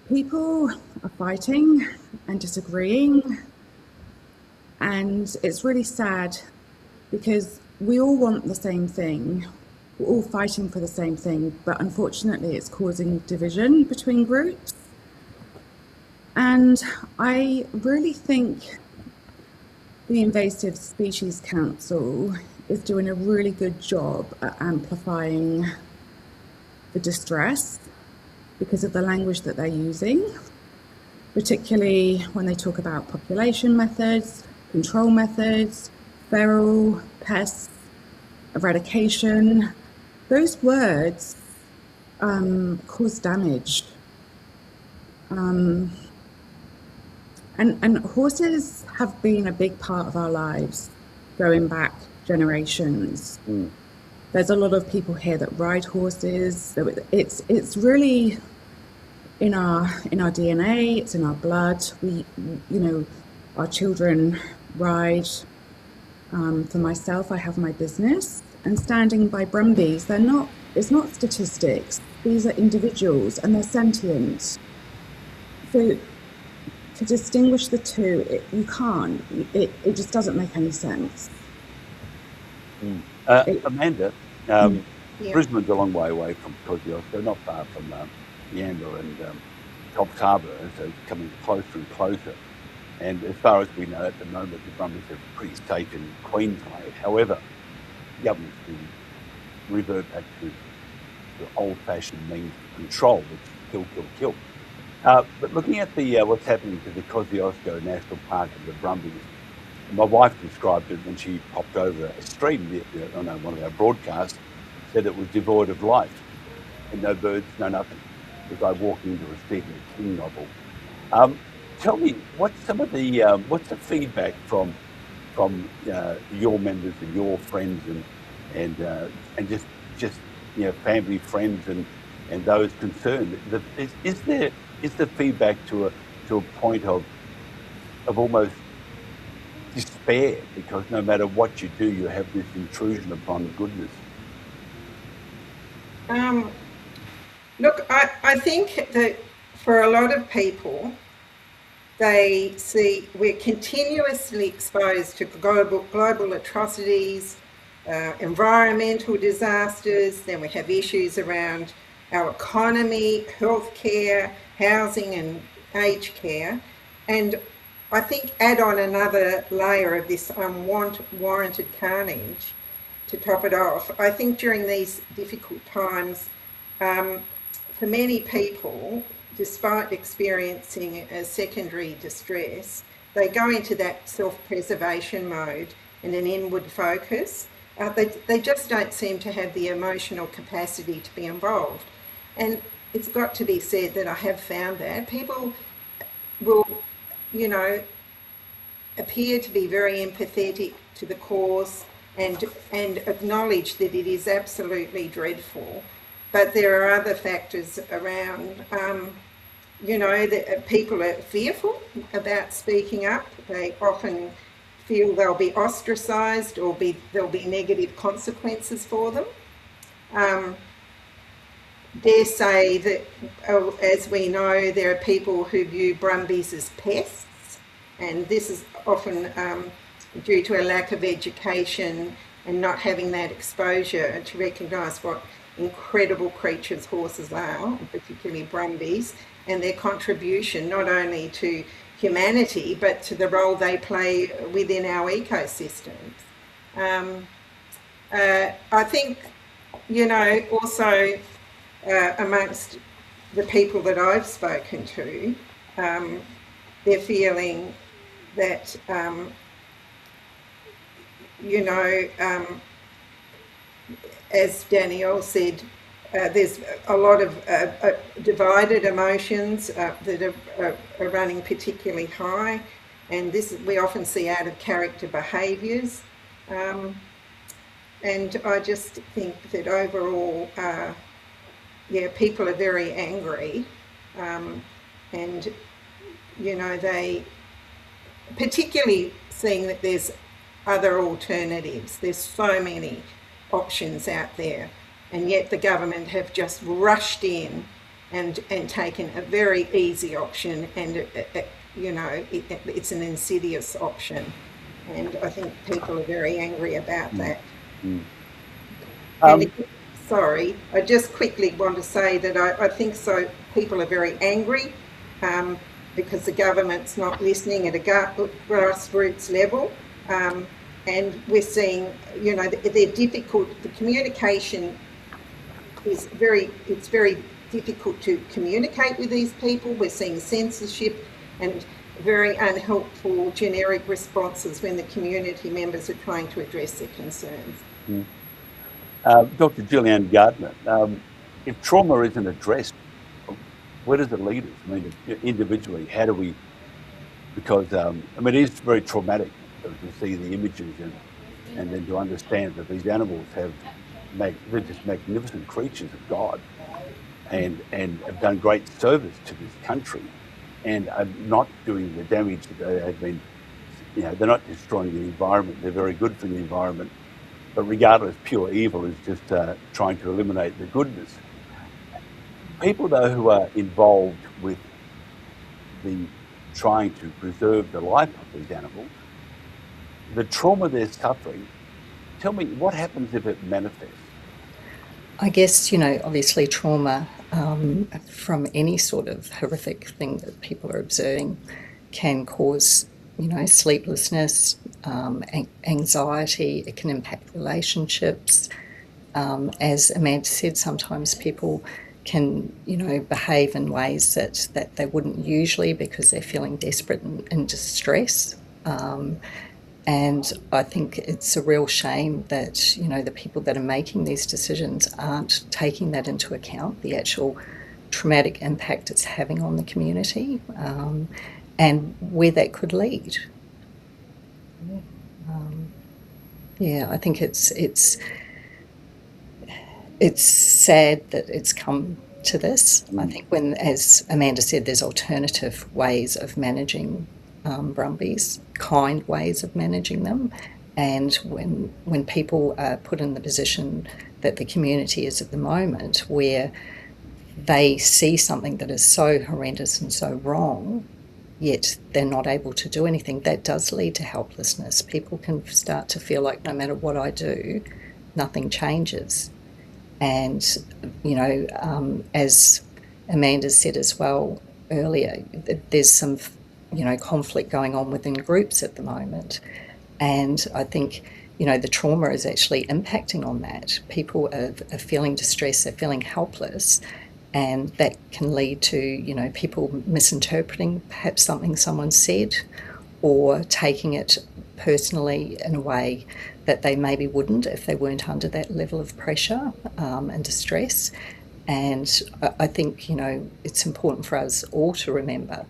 People are fighting and disagreeing. And it's really sad because we all want the same thing. We're all fighting for the same thing, but unfortunately it's causing division between groups. And I really think the Invasive Species Council is doing a really good job at amplifying the distress because of the language that they're using, particularly when they talk about population methods, control methods, feral, pests, eradication. Those words cause damage. And horses have been a big part of our lives going back generations. There's a lot of people here that ride horses. It's really in our DNA, it's in our blood. We, you know, our children ride. For myself, I have my business, and standing by Brumbies, it's not statistics. These are individuals and they're sentient. So to distinguish the two, you can't. It just doesn't make any sense. Amanda, Brisbane's a long way away from Kosciuszko, not far from Yamba and Coffs Harbour, so it's coming closer and closer. And as far as we know at the moment, the Brumbies are pretty safe in Queensland. However, the government's been revert back to the old-fashioned means of control, which is kill, kill, kill. But looking at the what's happening to the Kosciuszko National Park and the Brumbies, my wife described it when she popped over a stream on one of our broadcasts, said it was devoid of life, and no birds, no nothing. It was like walking into a Stephen King novel. Tell me, what's the feedback from your members and your friends and just you know, family, friends and those concerned? Is the feedback to a point of almost despair, because no matter what you do, you have this intrusion upon goodness? Look, I think that for a lot of people, they see we're continuously exposed to global atrocities, environmental disasters, then we have issues around our economy, healthcare, housing and aged care. And I think add on another layer of this unwarranted carnage to top it off. I think during these difficult times, for many people, despite experiencing a secondary distress, they go into that self-preservation mode and an inward focus. They just don't seem to have the emotional capacity to be involved. And it's got to be said that I have found that people will, you know, appear to be very empathetic to the cause and acknowledge that it is absolutely dreadful. But there are other factors around, you know, that people are fearful about speaking up. They often feel they'll be ostracised or there'll be negative consequences for them. dare say that, as we know, there are people who view brumbies as pests, and this is often due to a lack of education and not having that exposure to recognise what incredible creatures horses are, particularly brumbies, and their contribution not only to humanity but to the role they play within our ecosystems. I think, you know, also amongst the people that I've spoken to, they're feeling that, you know, as Danielle said, there's a lot of divided emotions that are running particularly high, and this we often see out of character behaviours. And I just think that overall, yeah, people are very angry, and you know, they particularly seeing that there's other alternatives. There's so many options out there, and yet the government have just rushed in and taken a very easy option, and you know, it's an insidious option, and I think people are very angry about that. And sorry, I just quickly want to say that I think so. People are very angry because the government's not listening at a grassroots level. And we're seeing, you know, they're difficult. The communication is it's very difficult to communicate with these people. We're seeing censorship and very unhelpful generic responses when the community members are trying to address their concerns. Dr. Gillian Gardner, if trauma isn't addressed, where does it lead us? I mean, individually, how do we, because I mean, it is very traumatic to see the images and then to understand that these animals they're just magnificent creatures of God and have done great service to this country and are not doing the damage that they have been, you know, they're not destroying the environment, they're very good for the environment, but regardless, pure evil is just trying to eliminate the goodness. People, though, who are involved with the trying to preserve the life of these animals, the trauma they're suffering, tell me, what happens if it manifests? I guess, you know, obviously trauma from any sort of horrific thing that people are observing can cause, you know, sleeplessness, anxiety. It can impact relationships. As Amanda said, sometimes people can, you know, behave in ways that they wouldn't usually because they're feeling desperate and in distress. And I think it's a real shame that, you know, the people that are making these decisions aren't taking that into account, the actual traumatic impact it's having on the community, and where that could lead. Yeah, I think it's sad that it's come to this. I think when, as Amanda said, there's alternative ways of managing brumbies, kind ways of managing them, and when people are put in the position that the community is at the moment, where they see something that is so horrendous and so wrong, yet they're not able to do anything, that does lead to helplessness. People can start to feel like no matter what I do, nothing changes. And, you know, as Amanda said as well earlier, there's some, you know, conflict going on within groups at the moment. And I think, you know, the trauma is actually impacting on that. People are feeling distressed, they're feeling helpless, and that can lead to, you know, people misinterpreting perhaps something someone said or taking it personally in a way that they maybe wouldn't if they weren't under that level of pressure and distress. And I think, you know, it's important for us all to remember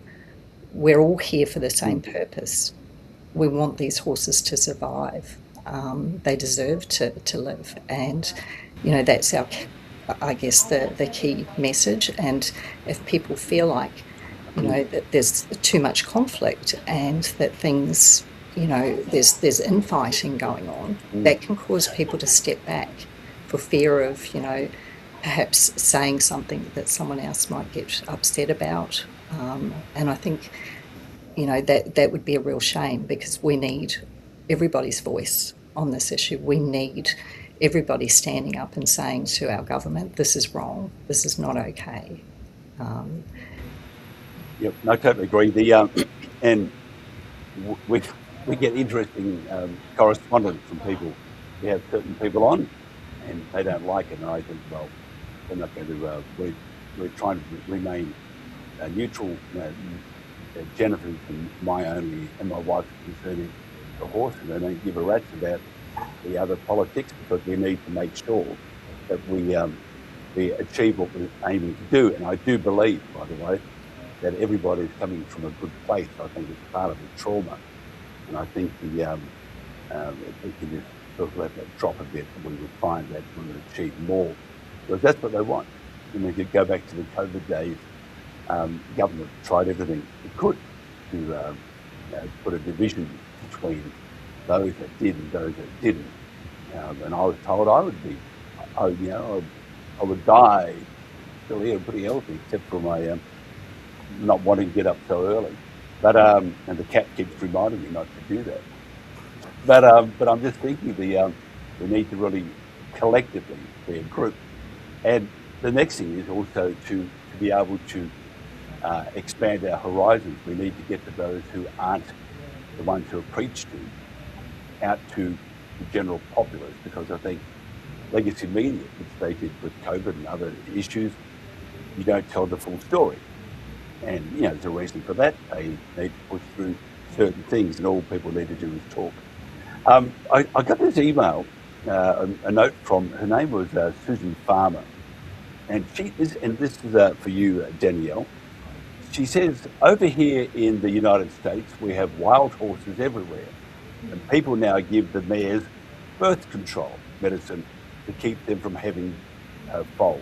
we're all here for the same purpose. We want these horses to survive. They deserve to live. And, you know, that's our, I guess, the key message. And if people feel like, you know, that there's too much conflict and that things, you know, there's infighting going on, that can cause people to step back for fear of, perhaps saying something that someone else might get upset about. And I think, that would be a real shame, because we need everybody's voice on this issue. We need everybody standing up and saying to our government, this is wrong, this is not okay. Yep, I totally agree. And we get interesting correspondence from people. We have certain people on, and they don't like it, and I think, well, we're not going to. We're trying to remain neutral. Jennifer's and my wife concerning the horses. They don't give a rat's about the other politics, because we need to make sure that we achieve what we're aiming to do. And I do believe, by the way, that everybody is coming from a good place. I think it's part of the trauma, and I think we can just sort of let that drop a bit, and we would find that we would achieve more, because that's what they want. And if you go back to the COVID days, government tried everything it could to put a division between those that did and those that didn't. And I was told I would be, I would die still here pretty healthy, except for my not wanting to get up so early. But and the cat keeps reminding me not to do that. But I'm just thinking we need to really collectively be a group. And the next thing is also to be able to expand our horizons. We need to get to those who aren't the ones who are preached to, out to the general populace, because I think legacy media, which they did with COVID and other issues, you don't tell the full story. And, there's a reason for that. They need to push through certain things, and all people need to do is talk. I got this email, a note from, her name was Susan Farmer, and this is for you, Danielle. She says, over here in the United States, we have wild horses everywhere, and people now give the mares birth control medicine to keep them from having foals.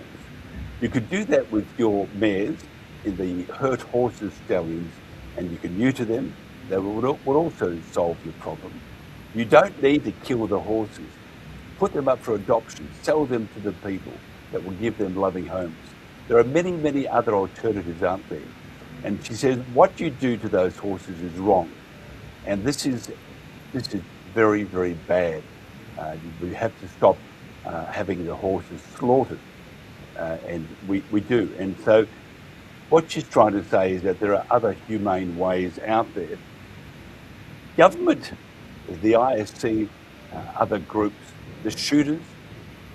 You could do that with your mares in the hurt horses stallions, and you can neuter them. That would also solve your problem. You don't need to kill the horses. Put them up for adoption. Sell them to the people that will give them loving homes. There are many, many other alternatives out there. And she says, what you do to those horses is wrong. And this is very, very bad. We have to stop having the horses slaughtered. And we do. And so what she's trying to say is that there are other humane ways out there. Government, the ISC, other groups, the shooters,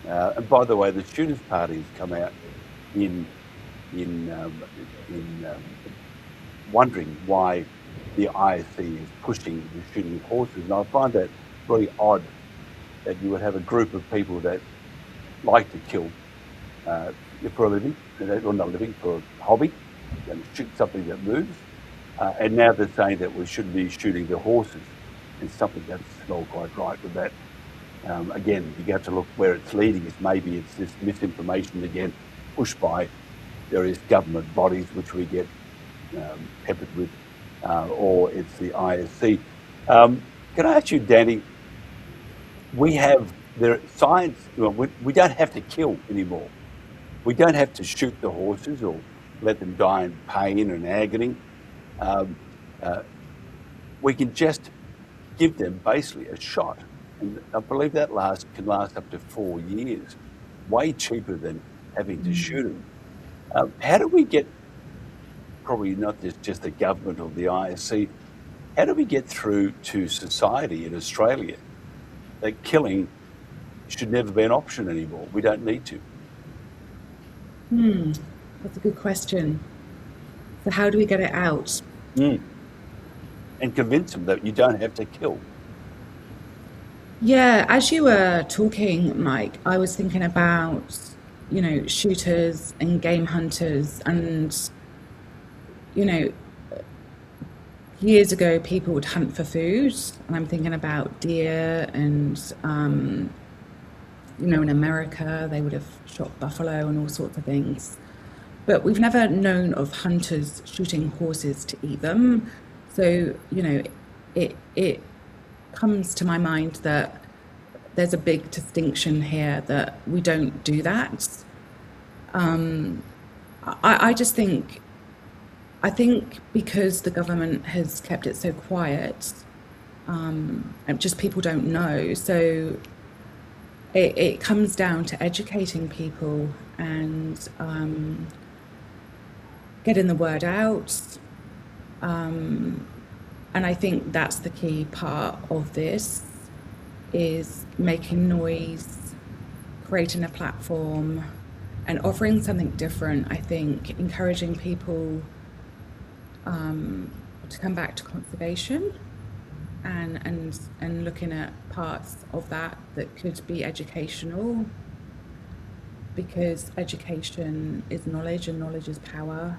and by the way, the shooters' parties come out in wondering why the ISC is pushing the shooting of horses. And I find that really odd that you would have a group of people that like to kill for a living, or not living, for a hobby, and shoot something that moves. And now they're saying that we shouldn't be shooting the horses. It's something that's not quite right with that. Again, you have to look where it's leading. Maybe it's this misinformation again, pushed by various government bodies, which we get peppered with, or it's the ISC. Can I ask you, Danny? We have science. We don't have to kill anymore. We don't have to shoot the horses or let them die in pain and agony. We can just give them basically a shot. And I believe that can last up to 4 years, way cheaper than having to shoot them. How do we get, probably not just the government or the ISC, how do we get through to society in Australia that killing should never be an option anymore? We don't need to. That's a good question. So how do we get it out? And convince them that you don't have to kill. Yeah, as you were talking, Mike, I was thinking about, shooters and game hunters, and, years ago people would hunt for food, and I'm thinking about deer and, in America they would have shot buffalo and all sorts of things. But we've never known of hunters shooting horses to eat them. So, it comes to my mind that there's a big distinction here that we don't do that. I think because the government has kept it so quiet, and just people don't know. So it comes down to educating people and getting the word out. And I think that's the key part of this, is making noise, creating a platform and offering something different. I think encouraging people to come back to conservation and looking at parts of that could be educational, because education is knowledge and knowledge is power.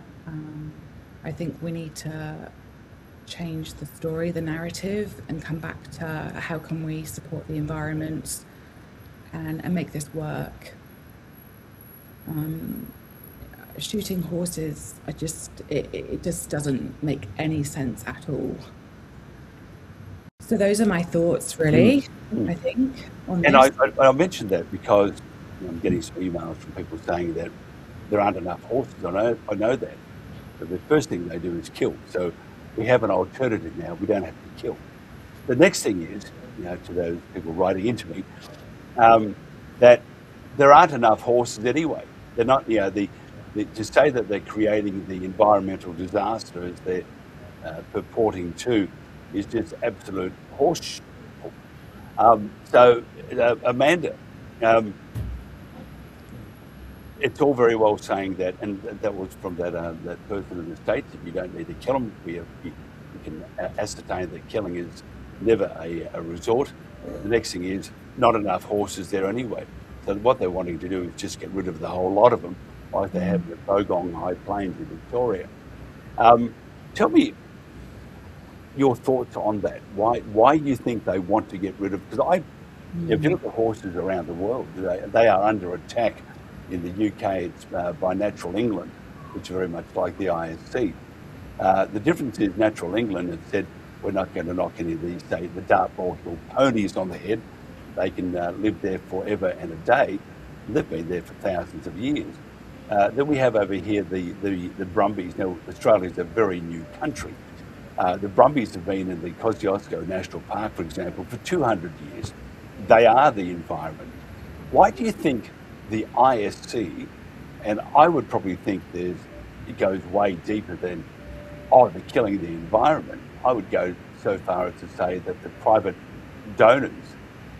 I think we need to change the story, the narrative, and come back to how can we support the environment and make this work. Shooting horses, it just doesn't make any sense at all. So those are my thoughts, really, I think, on And this. I mentioned that because I'm getting some emails from people saying that there aren't enough horses. I know that. But the first thing they do is kill. So we have an alternative now. We don't have to kill. The next thing is, to those people writing into me, that there aren't enough horses anyway. They're not, to say that they're creating the environmental disaster as they're purporting to is just absolute horseshit. So, Amanda, it's all very well saying that, and that was from that person in the States, that you don't need to kill them. You can ascertain that killing is never a resort. The next thing is not enough horses there anyway. So what they're wanting to do is just get rid of the whole lot of them, like they have in the Bylong High Plains in Victoria. Tell me your thoughts on that. Why you think they want to get rid of? Because if you look at horses around the world, they are under attack. In the UK, it's by Natural England, which is very much like the ISC. The difference is Natural England has said, we're not going to knock any of these, say, the Dartmoor Hill ponies on the head. They can live there forever and a day. They've been there for thousands of years. Then we have over here the Brumbies. Now, Australia's a very new country. The Brumbies have been in the Kosciuszko National Park, for example, for 200 years. They are the environment. Why do you think the ISC, and I would probably think it goes way deeper than, the killing the environment. I would go so far as to say that the private donors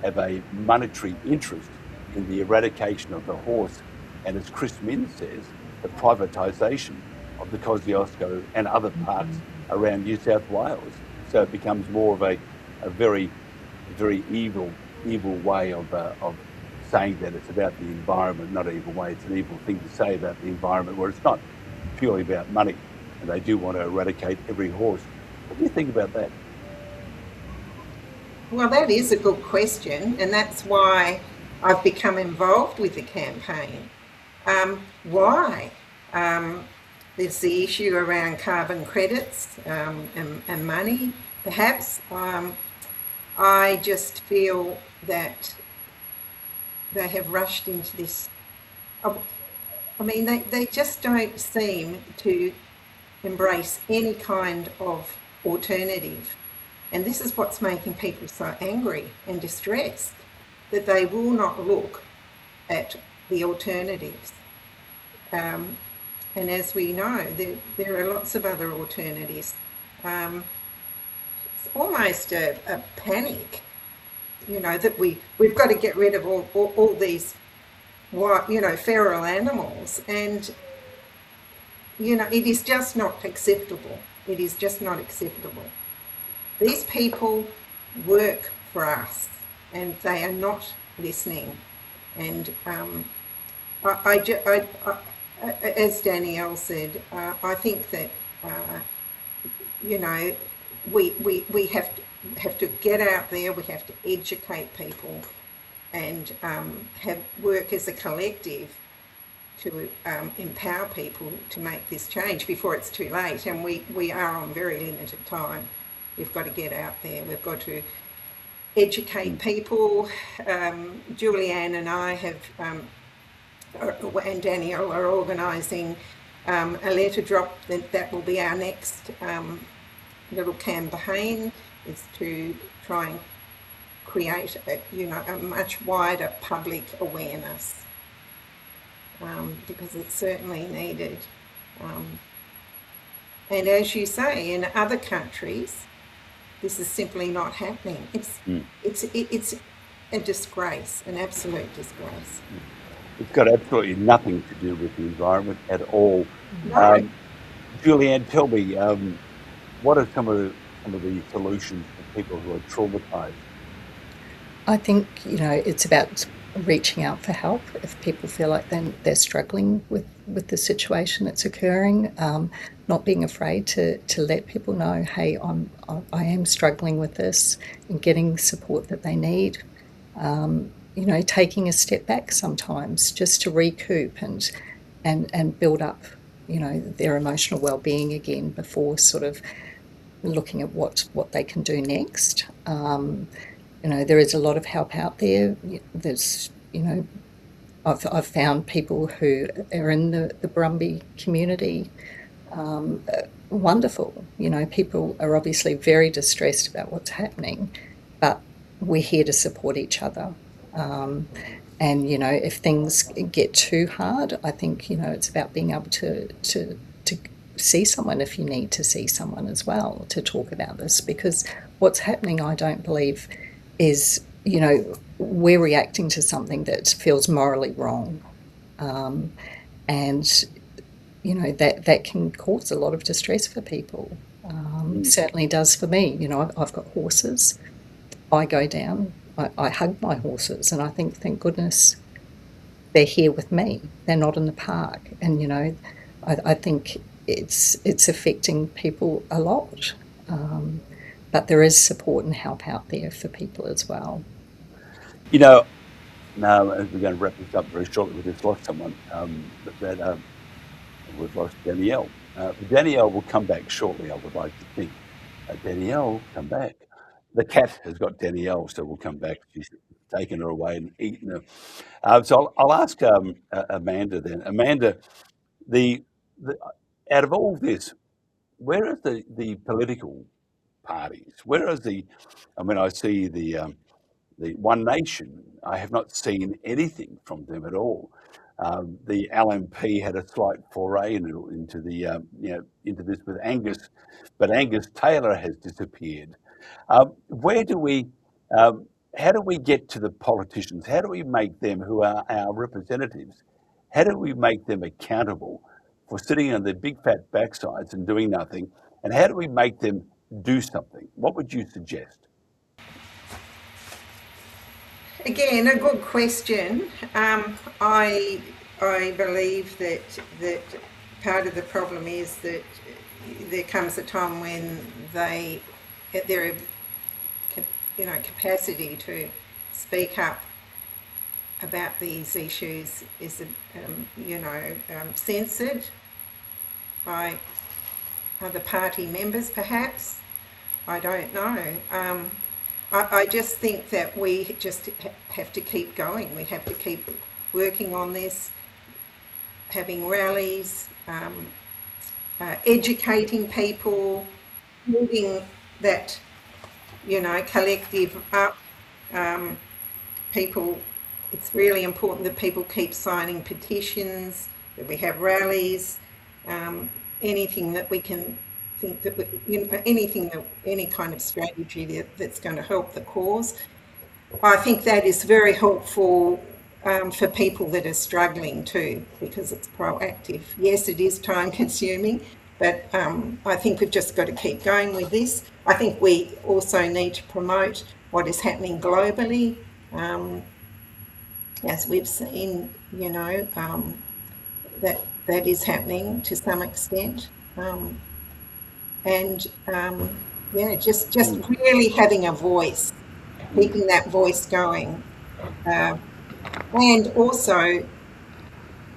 have a monetary interest in the eradication of the horse, and as Chris Min says, the privatisation of the Kosciuszko and other parks around New South Wales. So it becomes more of a very, very evil way of saying that it's about the environment, not an evil way. It's an evil thing to say about the environment, where it's not purely about money, and they do want to eradicate every horse. What do you think about that? Well, that is a good question, and that's why I've become involved with the campaign. Why? There's the issue around carbon credits and money, perhaps. I just feel that they have rushed into this. I mean, they just don't seem to embrace any kind of alternative. And this is what's making people so angry and distressed, that they will not look at the alternatives. And as we know, there are lots of other alternatives. It's almost a panic, that we've got to get rid of all these, feral animals. And, it is just not acceptable. It is just not acceptable. These people work for us, and they are not listening. And as Danielle said, I think that we have to get out there. We have to educate people, and work as a collective to empower people to make this change before it's too late. And we are on very limited time. We've got to get out there. We've got to educate people. Julianne and I have, and Danielle are organising a letter drop that will be our next little campaign, is to try and create a much wider public awareness, because it's certainly needed. And as you say, in other countries, this is simply not happening. It's a disgrace, an absolute disgrace. It's got absolutely nothing to do with the environment at all. No. Julianne, tell me, what are some of the solutions for people who are traumatised? I think, it's about reaching out for help if people feel like they're struggling with the situation that's occurring. Not being afraid to let people know, hey, I am struggling with this, and getting support that they need. Taking a step back sometimes just to recoup and build up, their emotional well-being again before sort of looking at what they can do next. There is a lot of help out there. There's, I've found people who are in the Brumby community, wonderful. People are obviously very distressed about what's happening, but we're here to support each other. And if things get too hard, I think it's about being able to see someone if you need to see someone as well to talk about this, because what's happening, I don't believe, is we're reacting to something that feels morally wrong, and that can cause a lot of distress for people. Certainly does for me. I've got horses. I go down. I hug my horses, and I think, thank goodness, they're here with me. They're not in the park, and I think it's affecting people a lot. But there is support and help out there for people as well. Now, as we're going to wrap this up very shortly, we just lost someone. We've lost Danielle. Danielle will come back shortly, I would like to think. Danielle, come back. The cat has got Danielle, so we'll come back. She's taken her away and eaten her. So I'll ask Amanda then. Amanda, out of all this, where are the political parties? Where is I see the One Nation. I have not seen anything from them at all. The LNP had a slight foray into this with Angus, but Angus Taylor has disappeared. How do we get to the politicians? How do we make them, who are our representatives, how do we make them accountable for sitting on their big fat backsides and doing nothing? And how do we make them do something? What would you suggest? Again, a good question. I believe that part of the problem is that there comes a time when their capacity to speak up about these issues is censored by other party members, perhaps. I don't know. I just think that we just have to keep going. We have to keep working on this, having rallies, educating people, moving that, collective up. People, it's really important that people keep signing petitions, that we have rallies, anything that we can think that any kind of strategy that's going to help the cause. I think that is very helpful for people that are struggling too, because it's proactive. Yes, it is time consuming, but I think we've just got to keep going with this. I think we also need to promote what is happening globally, as we've seen, that is happening to some extent. Just really having a voice, keeping that voice going, and also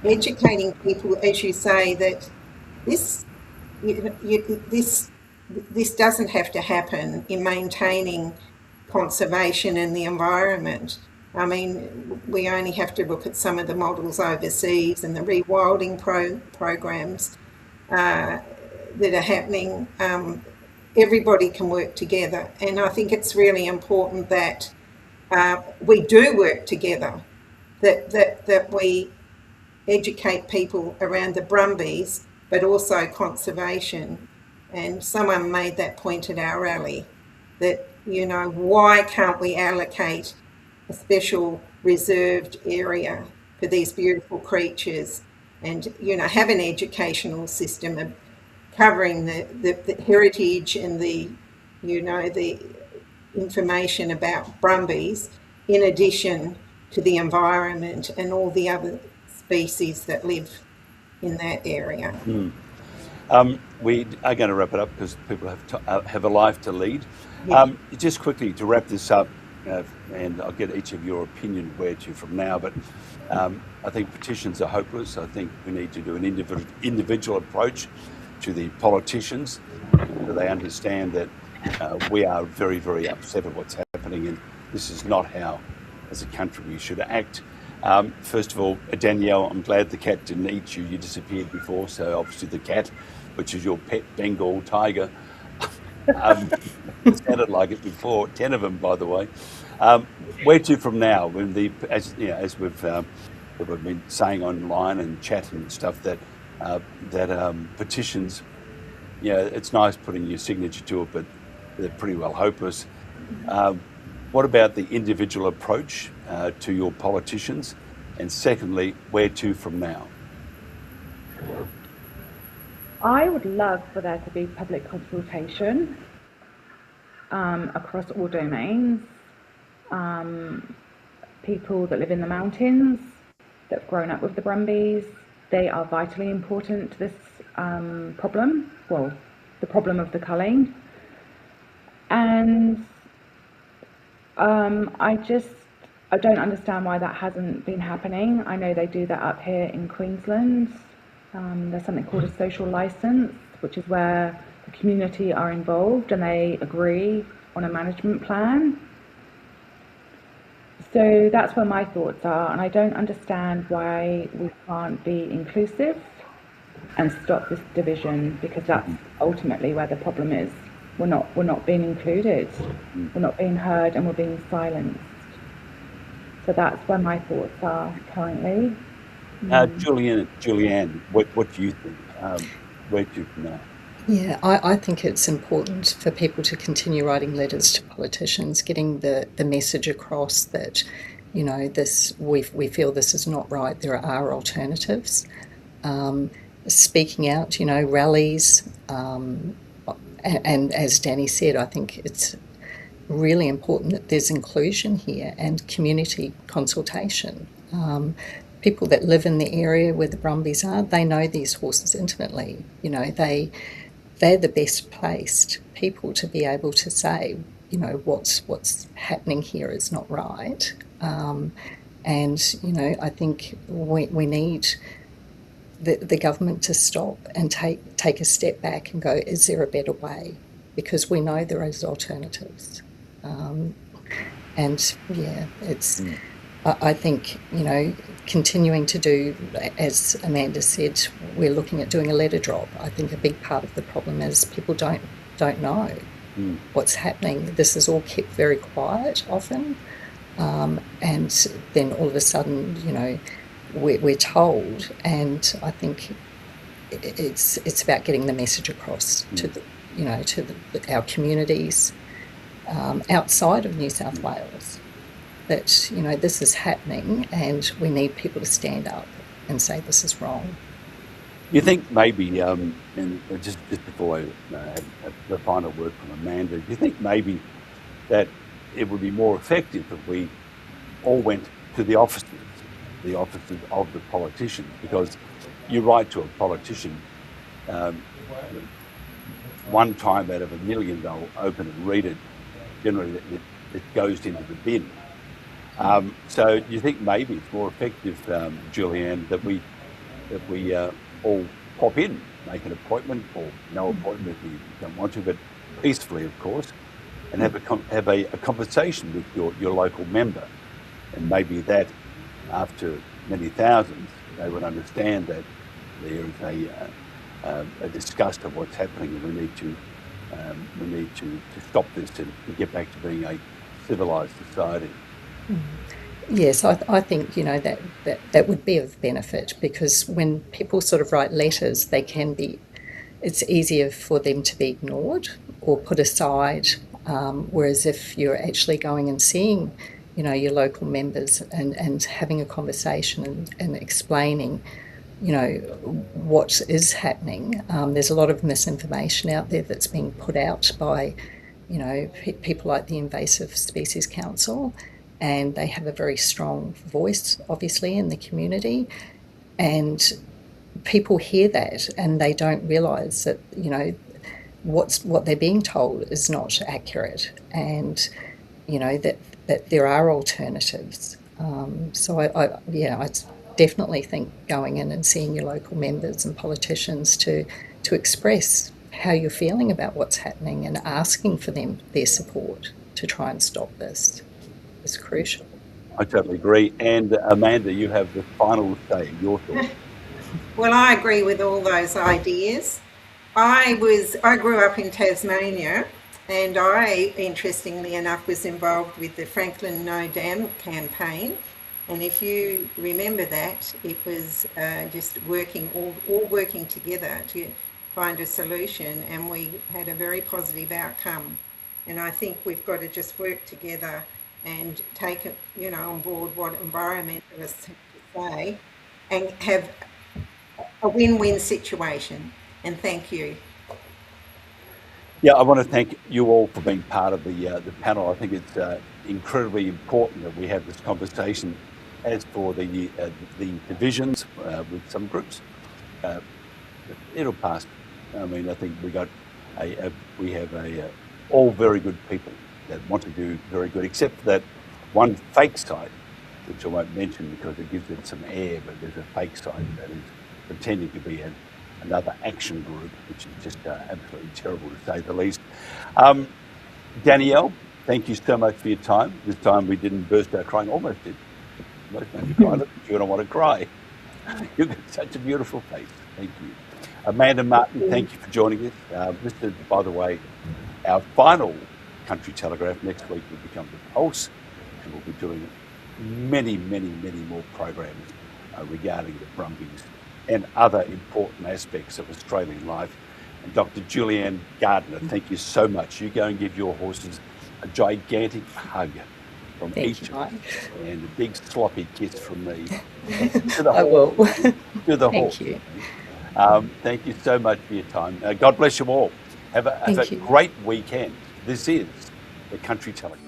educating people, as you say, that this doesn't have to happen in maintaining conservation and the environment. I mean, we only have to look at some of the models overseas and the rewilding programs that are happening. Everybody can work together, and I think it's really important that we do work together, that we educate people around the Brumbies, but also conservation. And someone made that point at our rally, that, you know, why can't we allocate a special reserved area for these beautiful creatures and, you know, have an educational system of covering the heritage and the, you know, the information about Brumbies, in addition to the environment and all the other species that live in that area. We are going to wrap it up because people have a life to lead. Yeah. Just quickly to wrap this up, and I'll get each of your opinion where to from now, but I think petitions are hopeless. I think we need to do an individual approach to the politicians, so they understand that we are very, very upset at what's happening, and this is not how, as a country, we should act. First of all, Danielle, I'm glad the cat didn't eat you. You disappeared before, so obviously the cat, which is your pet Bengal tiger, it sounded like it before. 10 of them, by the way. Where to from now? When as we've been saying online and chat and stuff, that petitions, it's nice putting your signature to it, but they're pretty well hopeless. What about the individual approach to your politicians? And secondly, where to from now? I would love for there to be public consultation across all domains. People that live in the mountains, that have grown up with the Brumbies, they are vitally important to this problem, well, the problem of the culling. And I don't understand why that hasn't been happening. I know they do that up here in Queensland. There's something called a social licence, which is where the community are involved and they agree on a management plan. So that's where my thoughts are, and I don't understand why we can't be inclusive and stop this division, because that's ultimately where the problem is. We're not being included, we're not being heard, and we're being silenced. So that's where my thoughts are currently. Julianne, what do you think? Where to from now? Yeah, I think it's important for people to continue writing letters to politicians, getting the message across that, you know, we feel this is not right. There are alternatives. Speaking out, you know, rallies, and as Danny said, I think it's really important that there's inclusion here and community consultation. People that live in the area where the Brumbies are, they know these horses intimately. You know, they're the best placed people to be able to say, you know, what's happening here is not right. And, you know, I think we need the government to stop and take a step back and go, is there a better way? Because we know there is alternatives. And yeah, it's, I think, you know, continuing to do, as Amanda said, we're looking at doing a letter drop. I think a big part of the problem is people don't know what's happening. This is all kept very quiet often. And then all of a sudden, you know, we're told, and I think it's about getting the message across to the, you know, to our communities outside of New South Wales, that, you know, this is happening and we need people to stand up and say this is wrong. You think maybe, and just before I have the final word from Amanda, do you think maybe that it would be more effective if we all went to the offices of the politicians? Because you write to a politician, one time out of 1 million they'll open and read it. Generally it goes into the bin. So do you think maybe it's more effective, Julianne, that we all pop in, make an appointment, or no appointment if you don't want to, but peacefully, of course, and have a conversation with your local member, and maybe that after many thousands they would understand that there is a disgust of what's happening, and we need to stop this and get back to being a civilised society. Yes, I think that would be of benefit, because when people sort of write letters, it's easier for them to be ignored or put aside. Whereas if you're actually going and seeing, your local members and having a conversation and explaining, what is happening. There's a lot of misinformation out there that's being put out by, people like the Invasive Species Council, and they have a very strong voice, obviously, in the community. And people hear that and they don't realise that, what they're being told is not accurate, and, that there are alternatives. So I definitely think going in and seeing your local members and politicians to express how you're feeling about what's happening and asking for their support to try and stop this is crucial. I totally agree. And Amanda, you have the final say, your thoughts. Well, I agree with all those ideas. I grew up in Tasmania, and I, interestingly enough, was involved with the Franklin No Dam campaign. And if you remember that, it was just all working together to find a solution, and we had a very positive outcome. And I think we've got to just work together and take it, on board what environmentalists have to say, and have a win-win situation. And thank you. Yeah, I want to thank you all for being part of the panel. I think it's incredibly important that we have this conversation. As for the divisions with some groups, it'll pass. I mean, I think we have all very good people that want to do very good, except for that one fake site, which I won't mention because it gives it some air, but there's a fake site that is pretending to be another action group, which is just absolutely terrible to say the least. Danielle, thank you so much for your time. This time we didn't burst out crying, almost did. Most made you cry. Look at you, and I want to cry. You've got such a beautiful face. Thank you. Amanda Martin, thank you for joining us. This is, by the way, our final Country Telegraph. Next week will become the Pulse, and we'll be doing many, many, many more programs regarding the Brumbies and other important aspects of Australian life. And Dr. Julianne Gardner, thank you so much. You go and give your horses a gigantic hug from each of us, and a big sloppy kiss from me. To the I will. To the Thank horse. you. Thank you so much for your time. God bless you all. Have a great weekend. This is the Country Telegraph.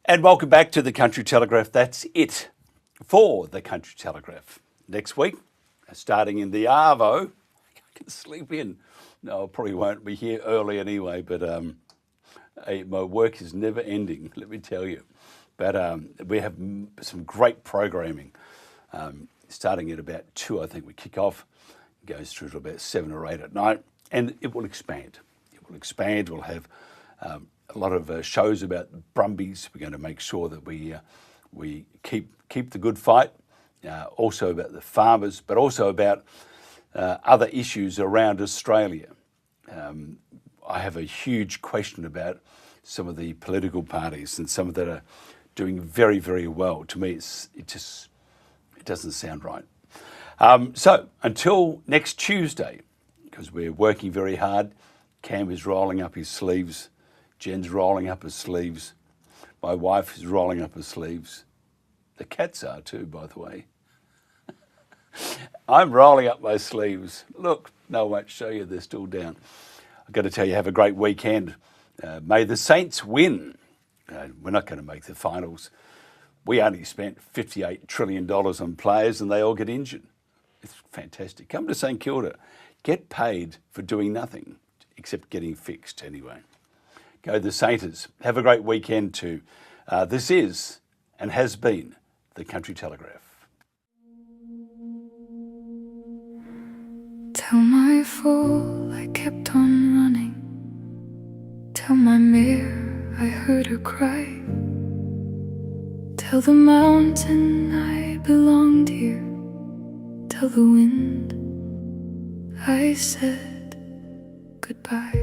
And welcome back to the Country Telegraph. That's it for the Country Telegraph. Next week, starting in the Arvo, I can sleep in. No, I probably won't be here early anyway, but my work is never ending, let me tell you. But we have some great programming. Starting at about 2, I think we kick off. It goes through to about 7 or 8 at night, and it will expand. It will expand. We'll have a lot of shows about Brumbies. We're going to make sure that we keep the good fight. Also about the farmers, but also about other issues around Australia. I have a huge question about some of the political parties and some that are doing very, very well. To me, it doesn't sound right. So until next Tuesday, because we're working very hard, Cam is rolling up his sleeves. Jen's rolling up her sleeves. My wife is rolling up her sleeves. The cats are too, by the way. I'm rolling up my sleeves. Look, no, I won't show you. They're still down. I've got to tell you, have a great weekend. May the Saints win. We're not going to make the finals. We only spent $58 trillion on players and they all get injured. It's fantastic. Come to St Kilda. Get paid for doing nothing, except getting fixed anyway. Go the Sainters. Have a great weekend too. This is and has been the Country Telegraph. Tell my fool I kept on running. Tell my mare I heard her cry. Tell the mountain I belonged here. Tell the wind I said goodbye.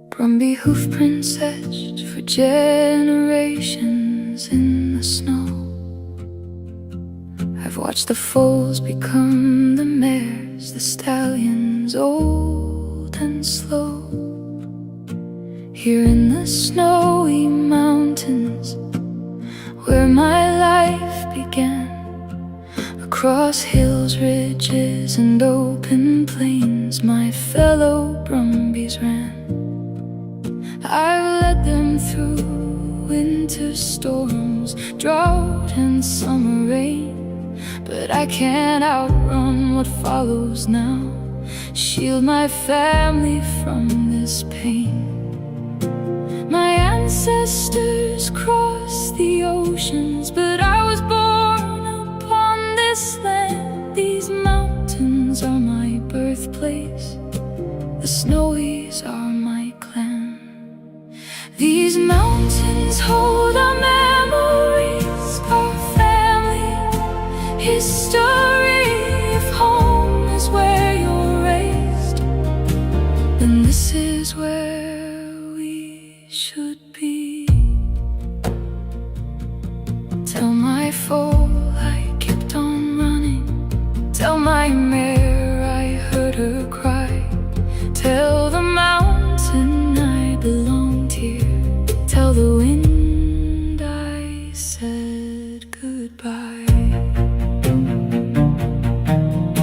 Brumby hoofprints etched for generations in the snow. I've watched the foals become the mares, the stallions old and slow. Here in the snowy mountains where my life began, across hills, ridges and open plains my fellow Brumbies ran. I've led them through winter storms, drought and summer rain, but I can't outrun what follows now. Shield my family from this pain. My ancestors crossed the oceans, but I was born upon this land. These mountains are my birthplace, the Snowies are my clan. These mountains hold our memories, our family history. If home is where you're raised, then this is where we should be. Tell my foal I kept on running. Tell my mare I heard her cry. Tell the mountain I belonged here. Tell the wind I said goodbye.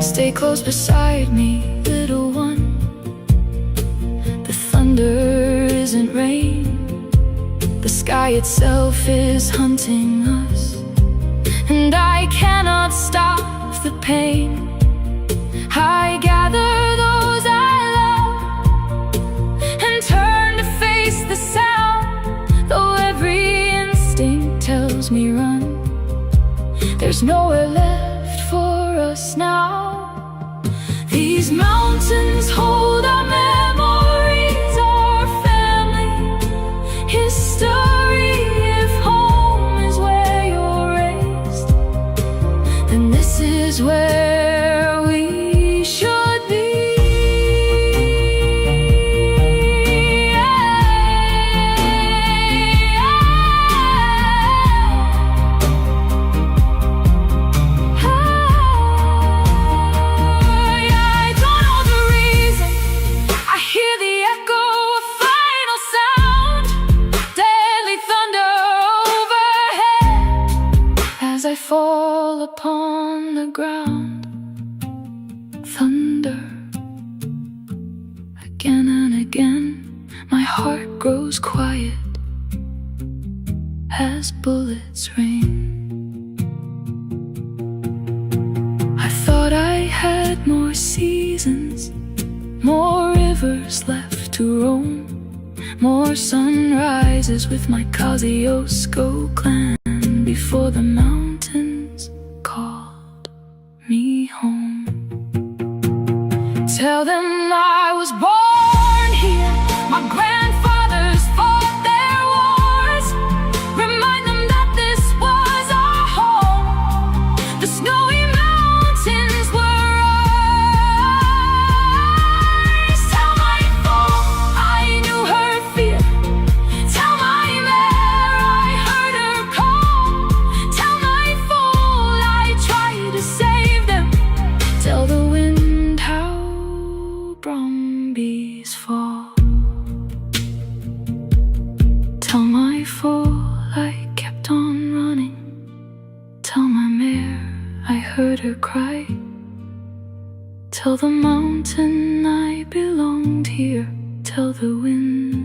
Stay close beside me, little one. The thunder isn't rain. The sky itself is hunting us, and I cannot stop the pain. I gather those I love and turn to face the sound. Though every instinct tells me run, there's nowhere left for us now. These mountains hold our memories, our family history. If home is where you're raised, then this is where we should be. I fall upon the ground, thunder again and again. My heart grows quiet as bullets rain. I thought I had more seasons, more rivers left to roam, more sunrises with my Kosciuszko clan before the mountains called me home. Tell them I was born here, my grandfathers fought their wars. Remind them that this was our home. The snowy mountains were ours. Tell my foal I knew her fear. Tell my mare I heard her call. Tell my foal I tried to save them. Tell the wind how Brumbies fall. Tell my foal I kept on running. Tell my mare I heard her cry. Tell the mountain I belonged here. Tell the wind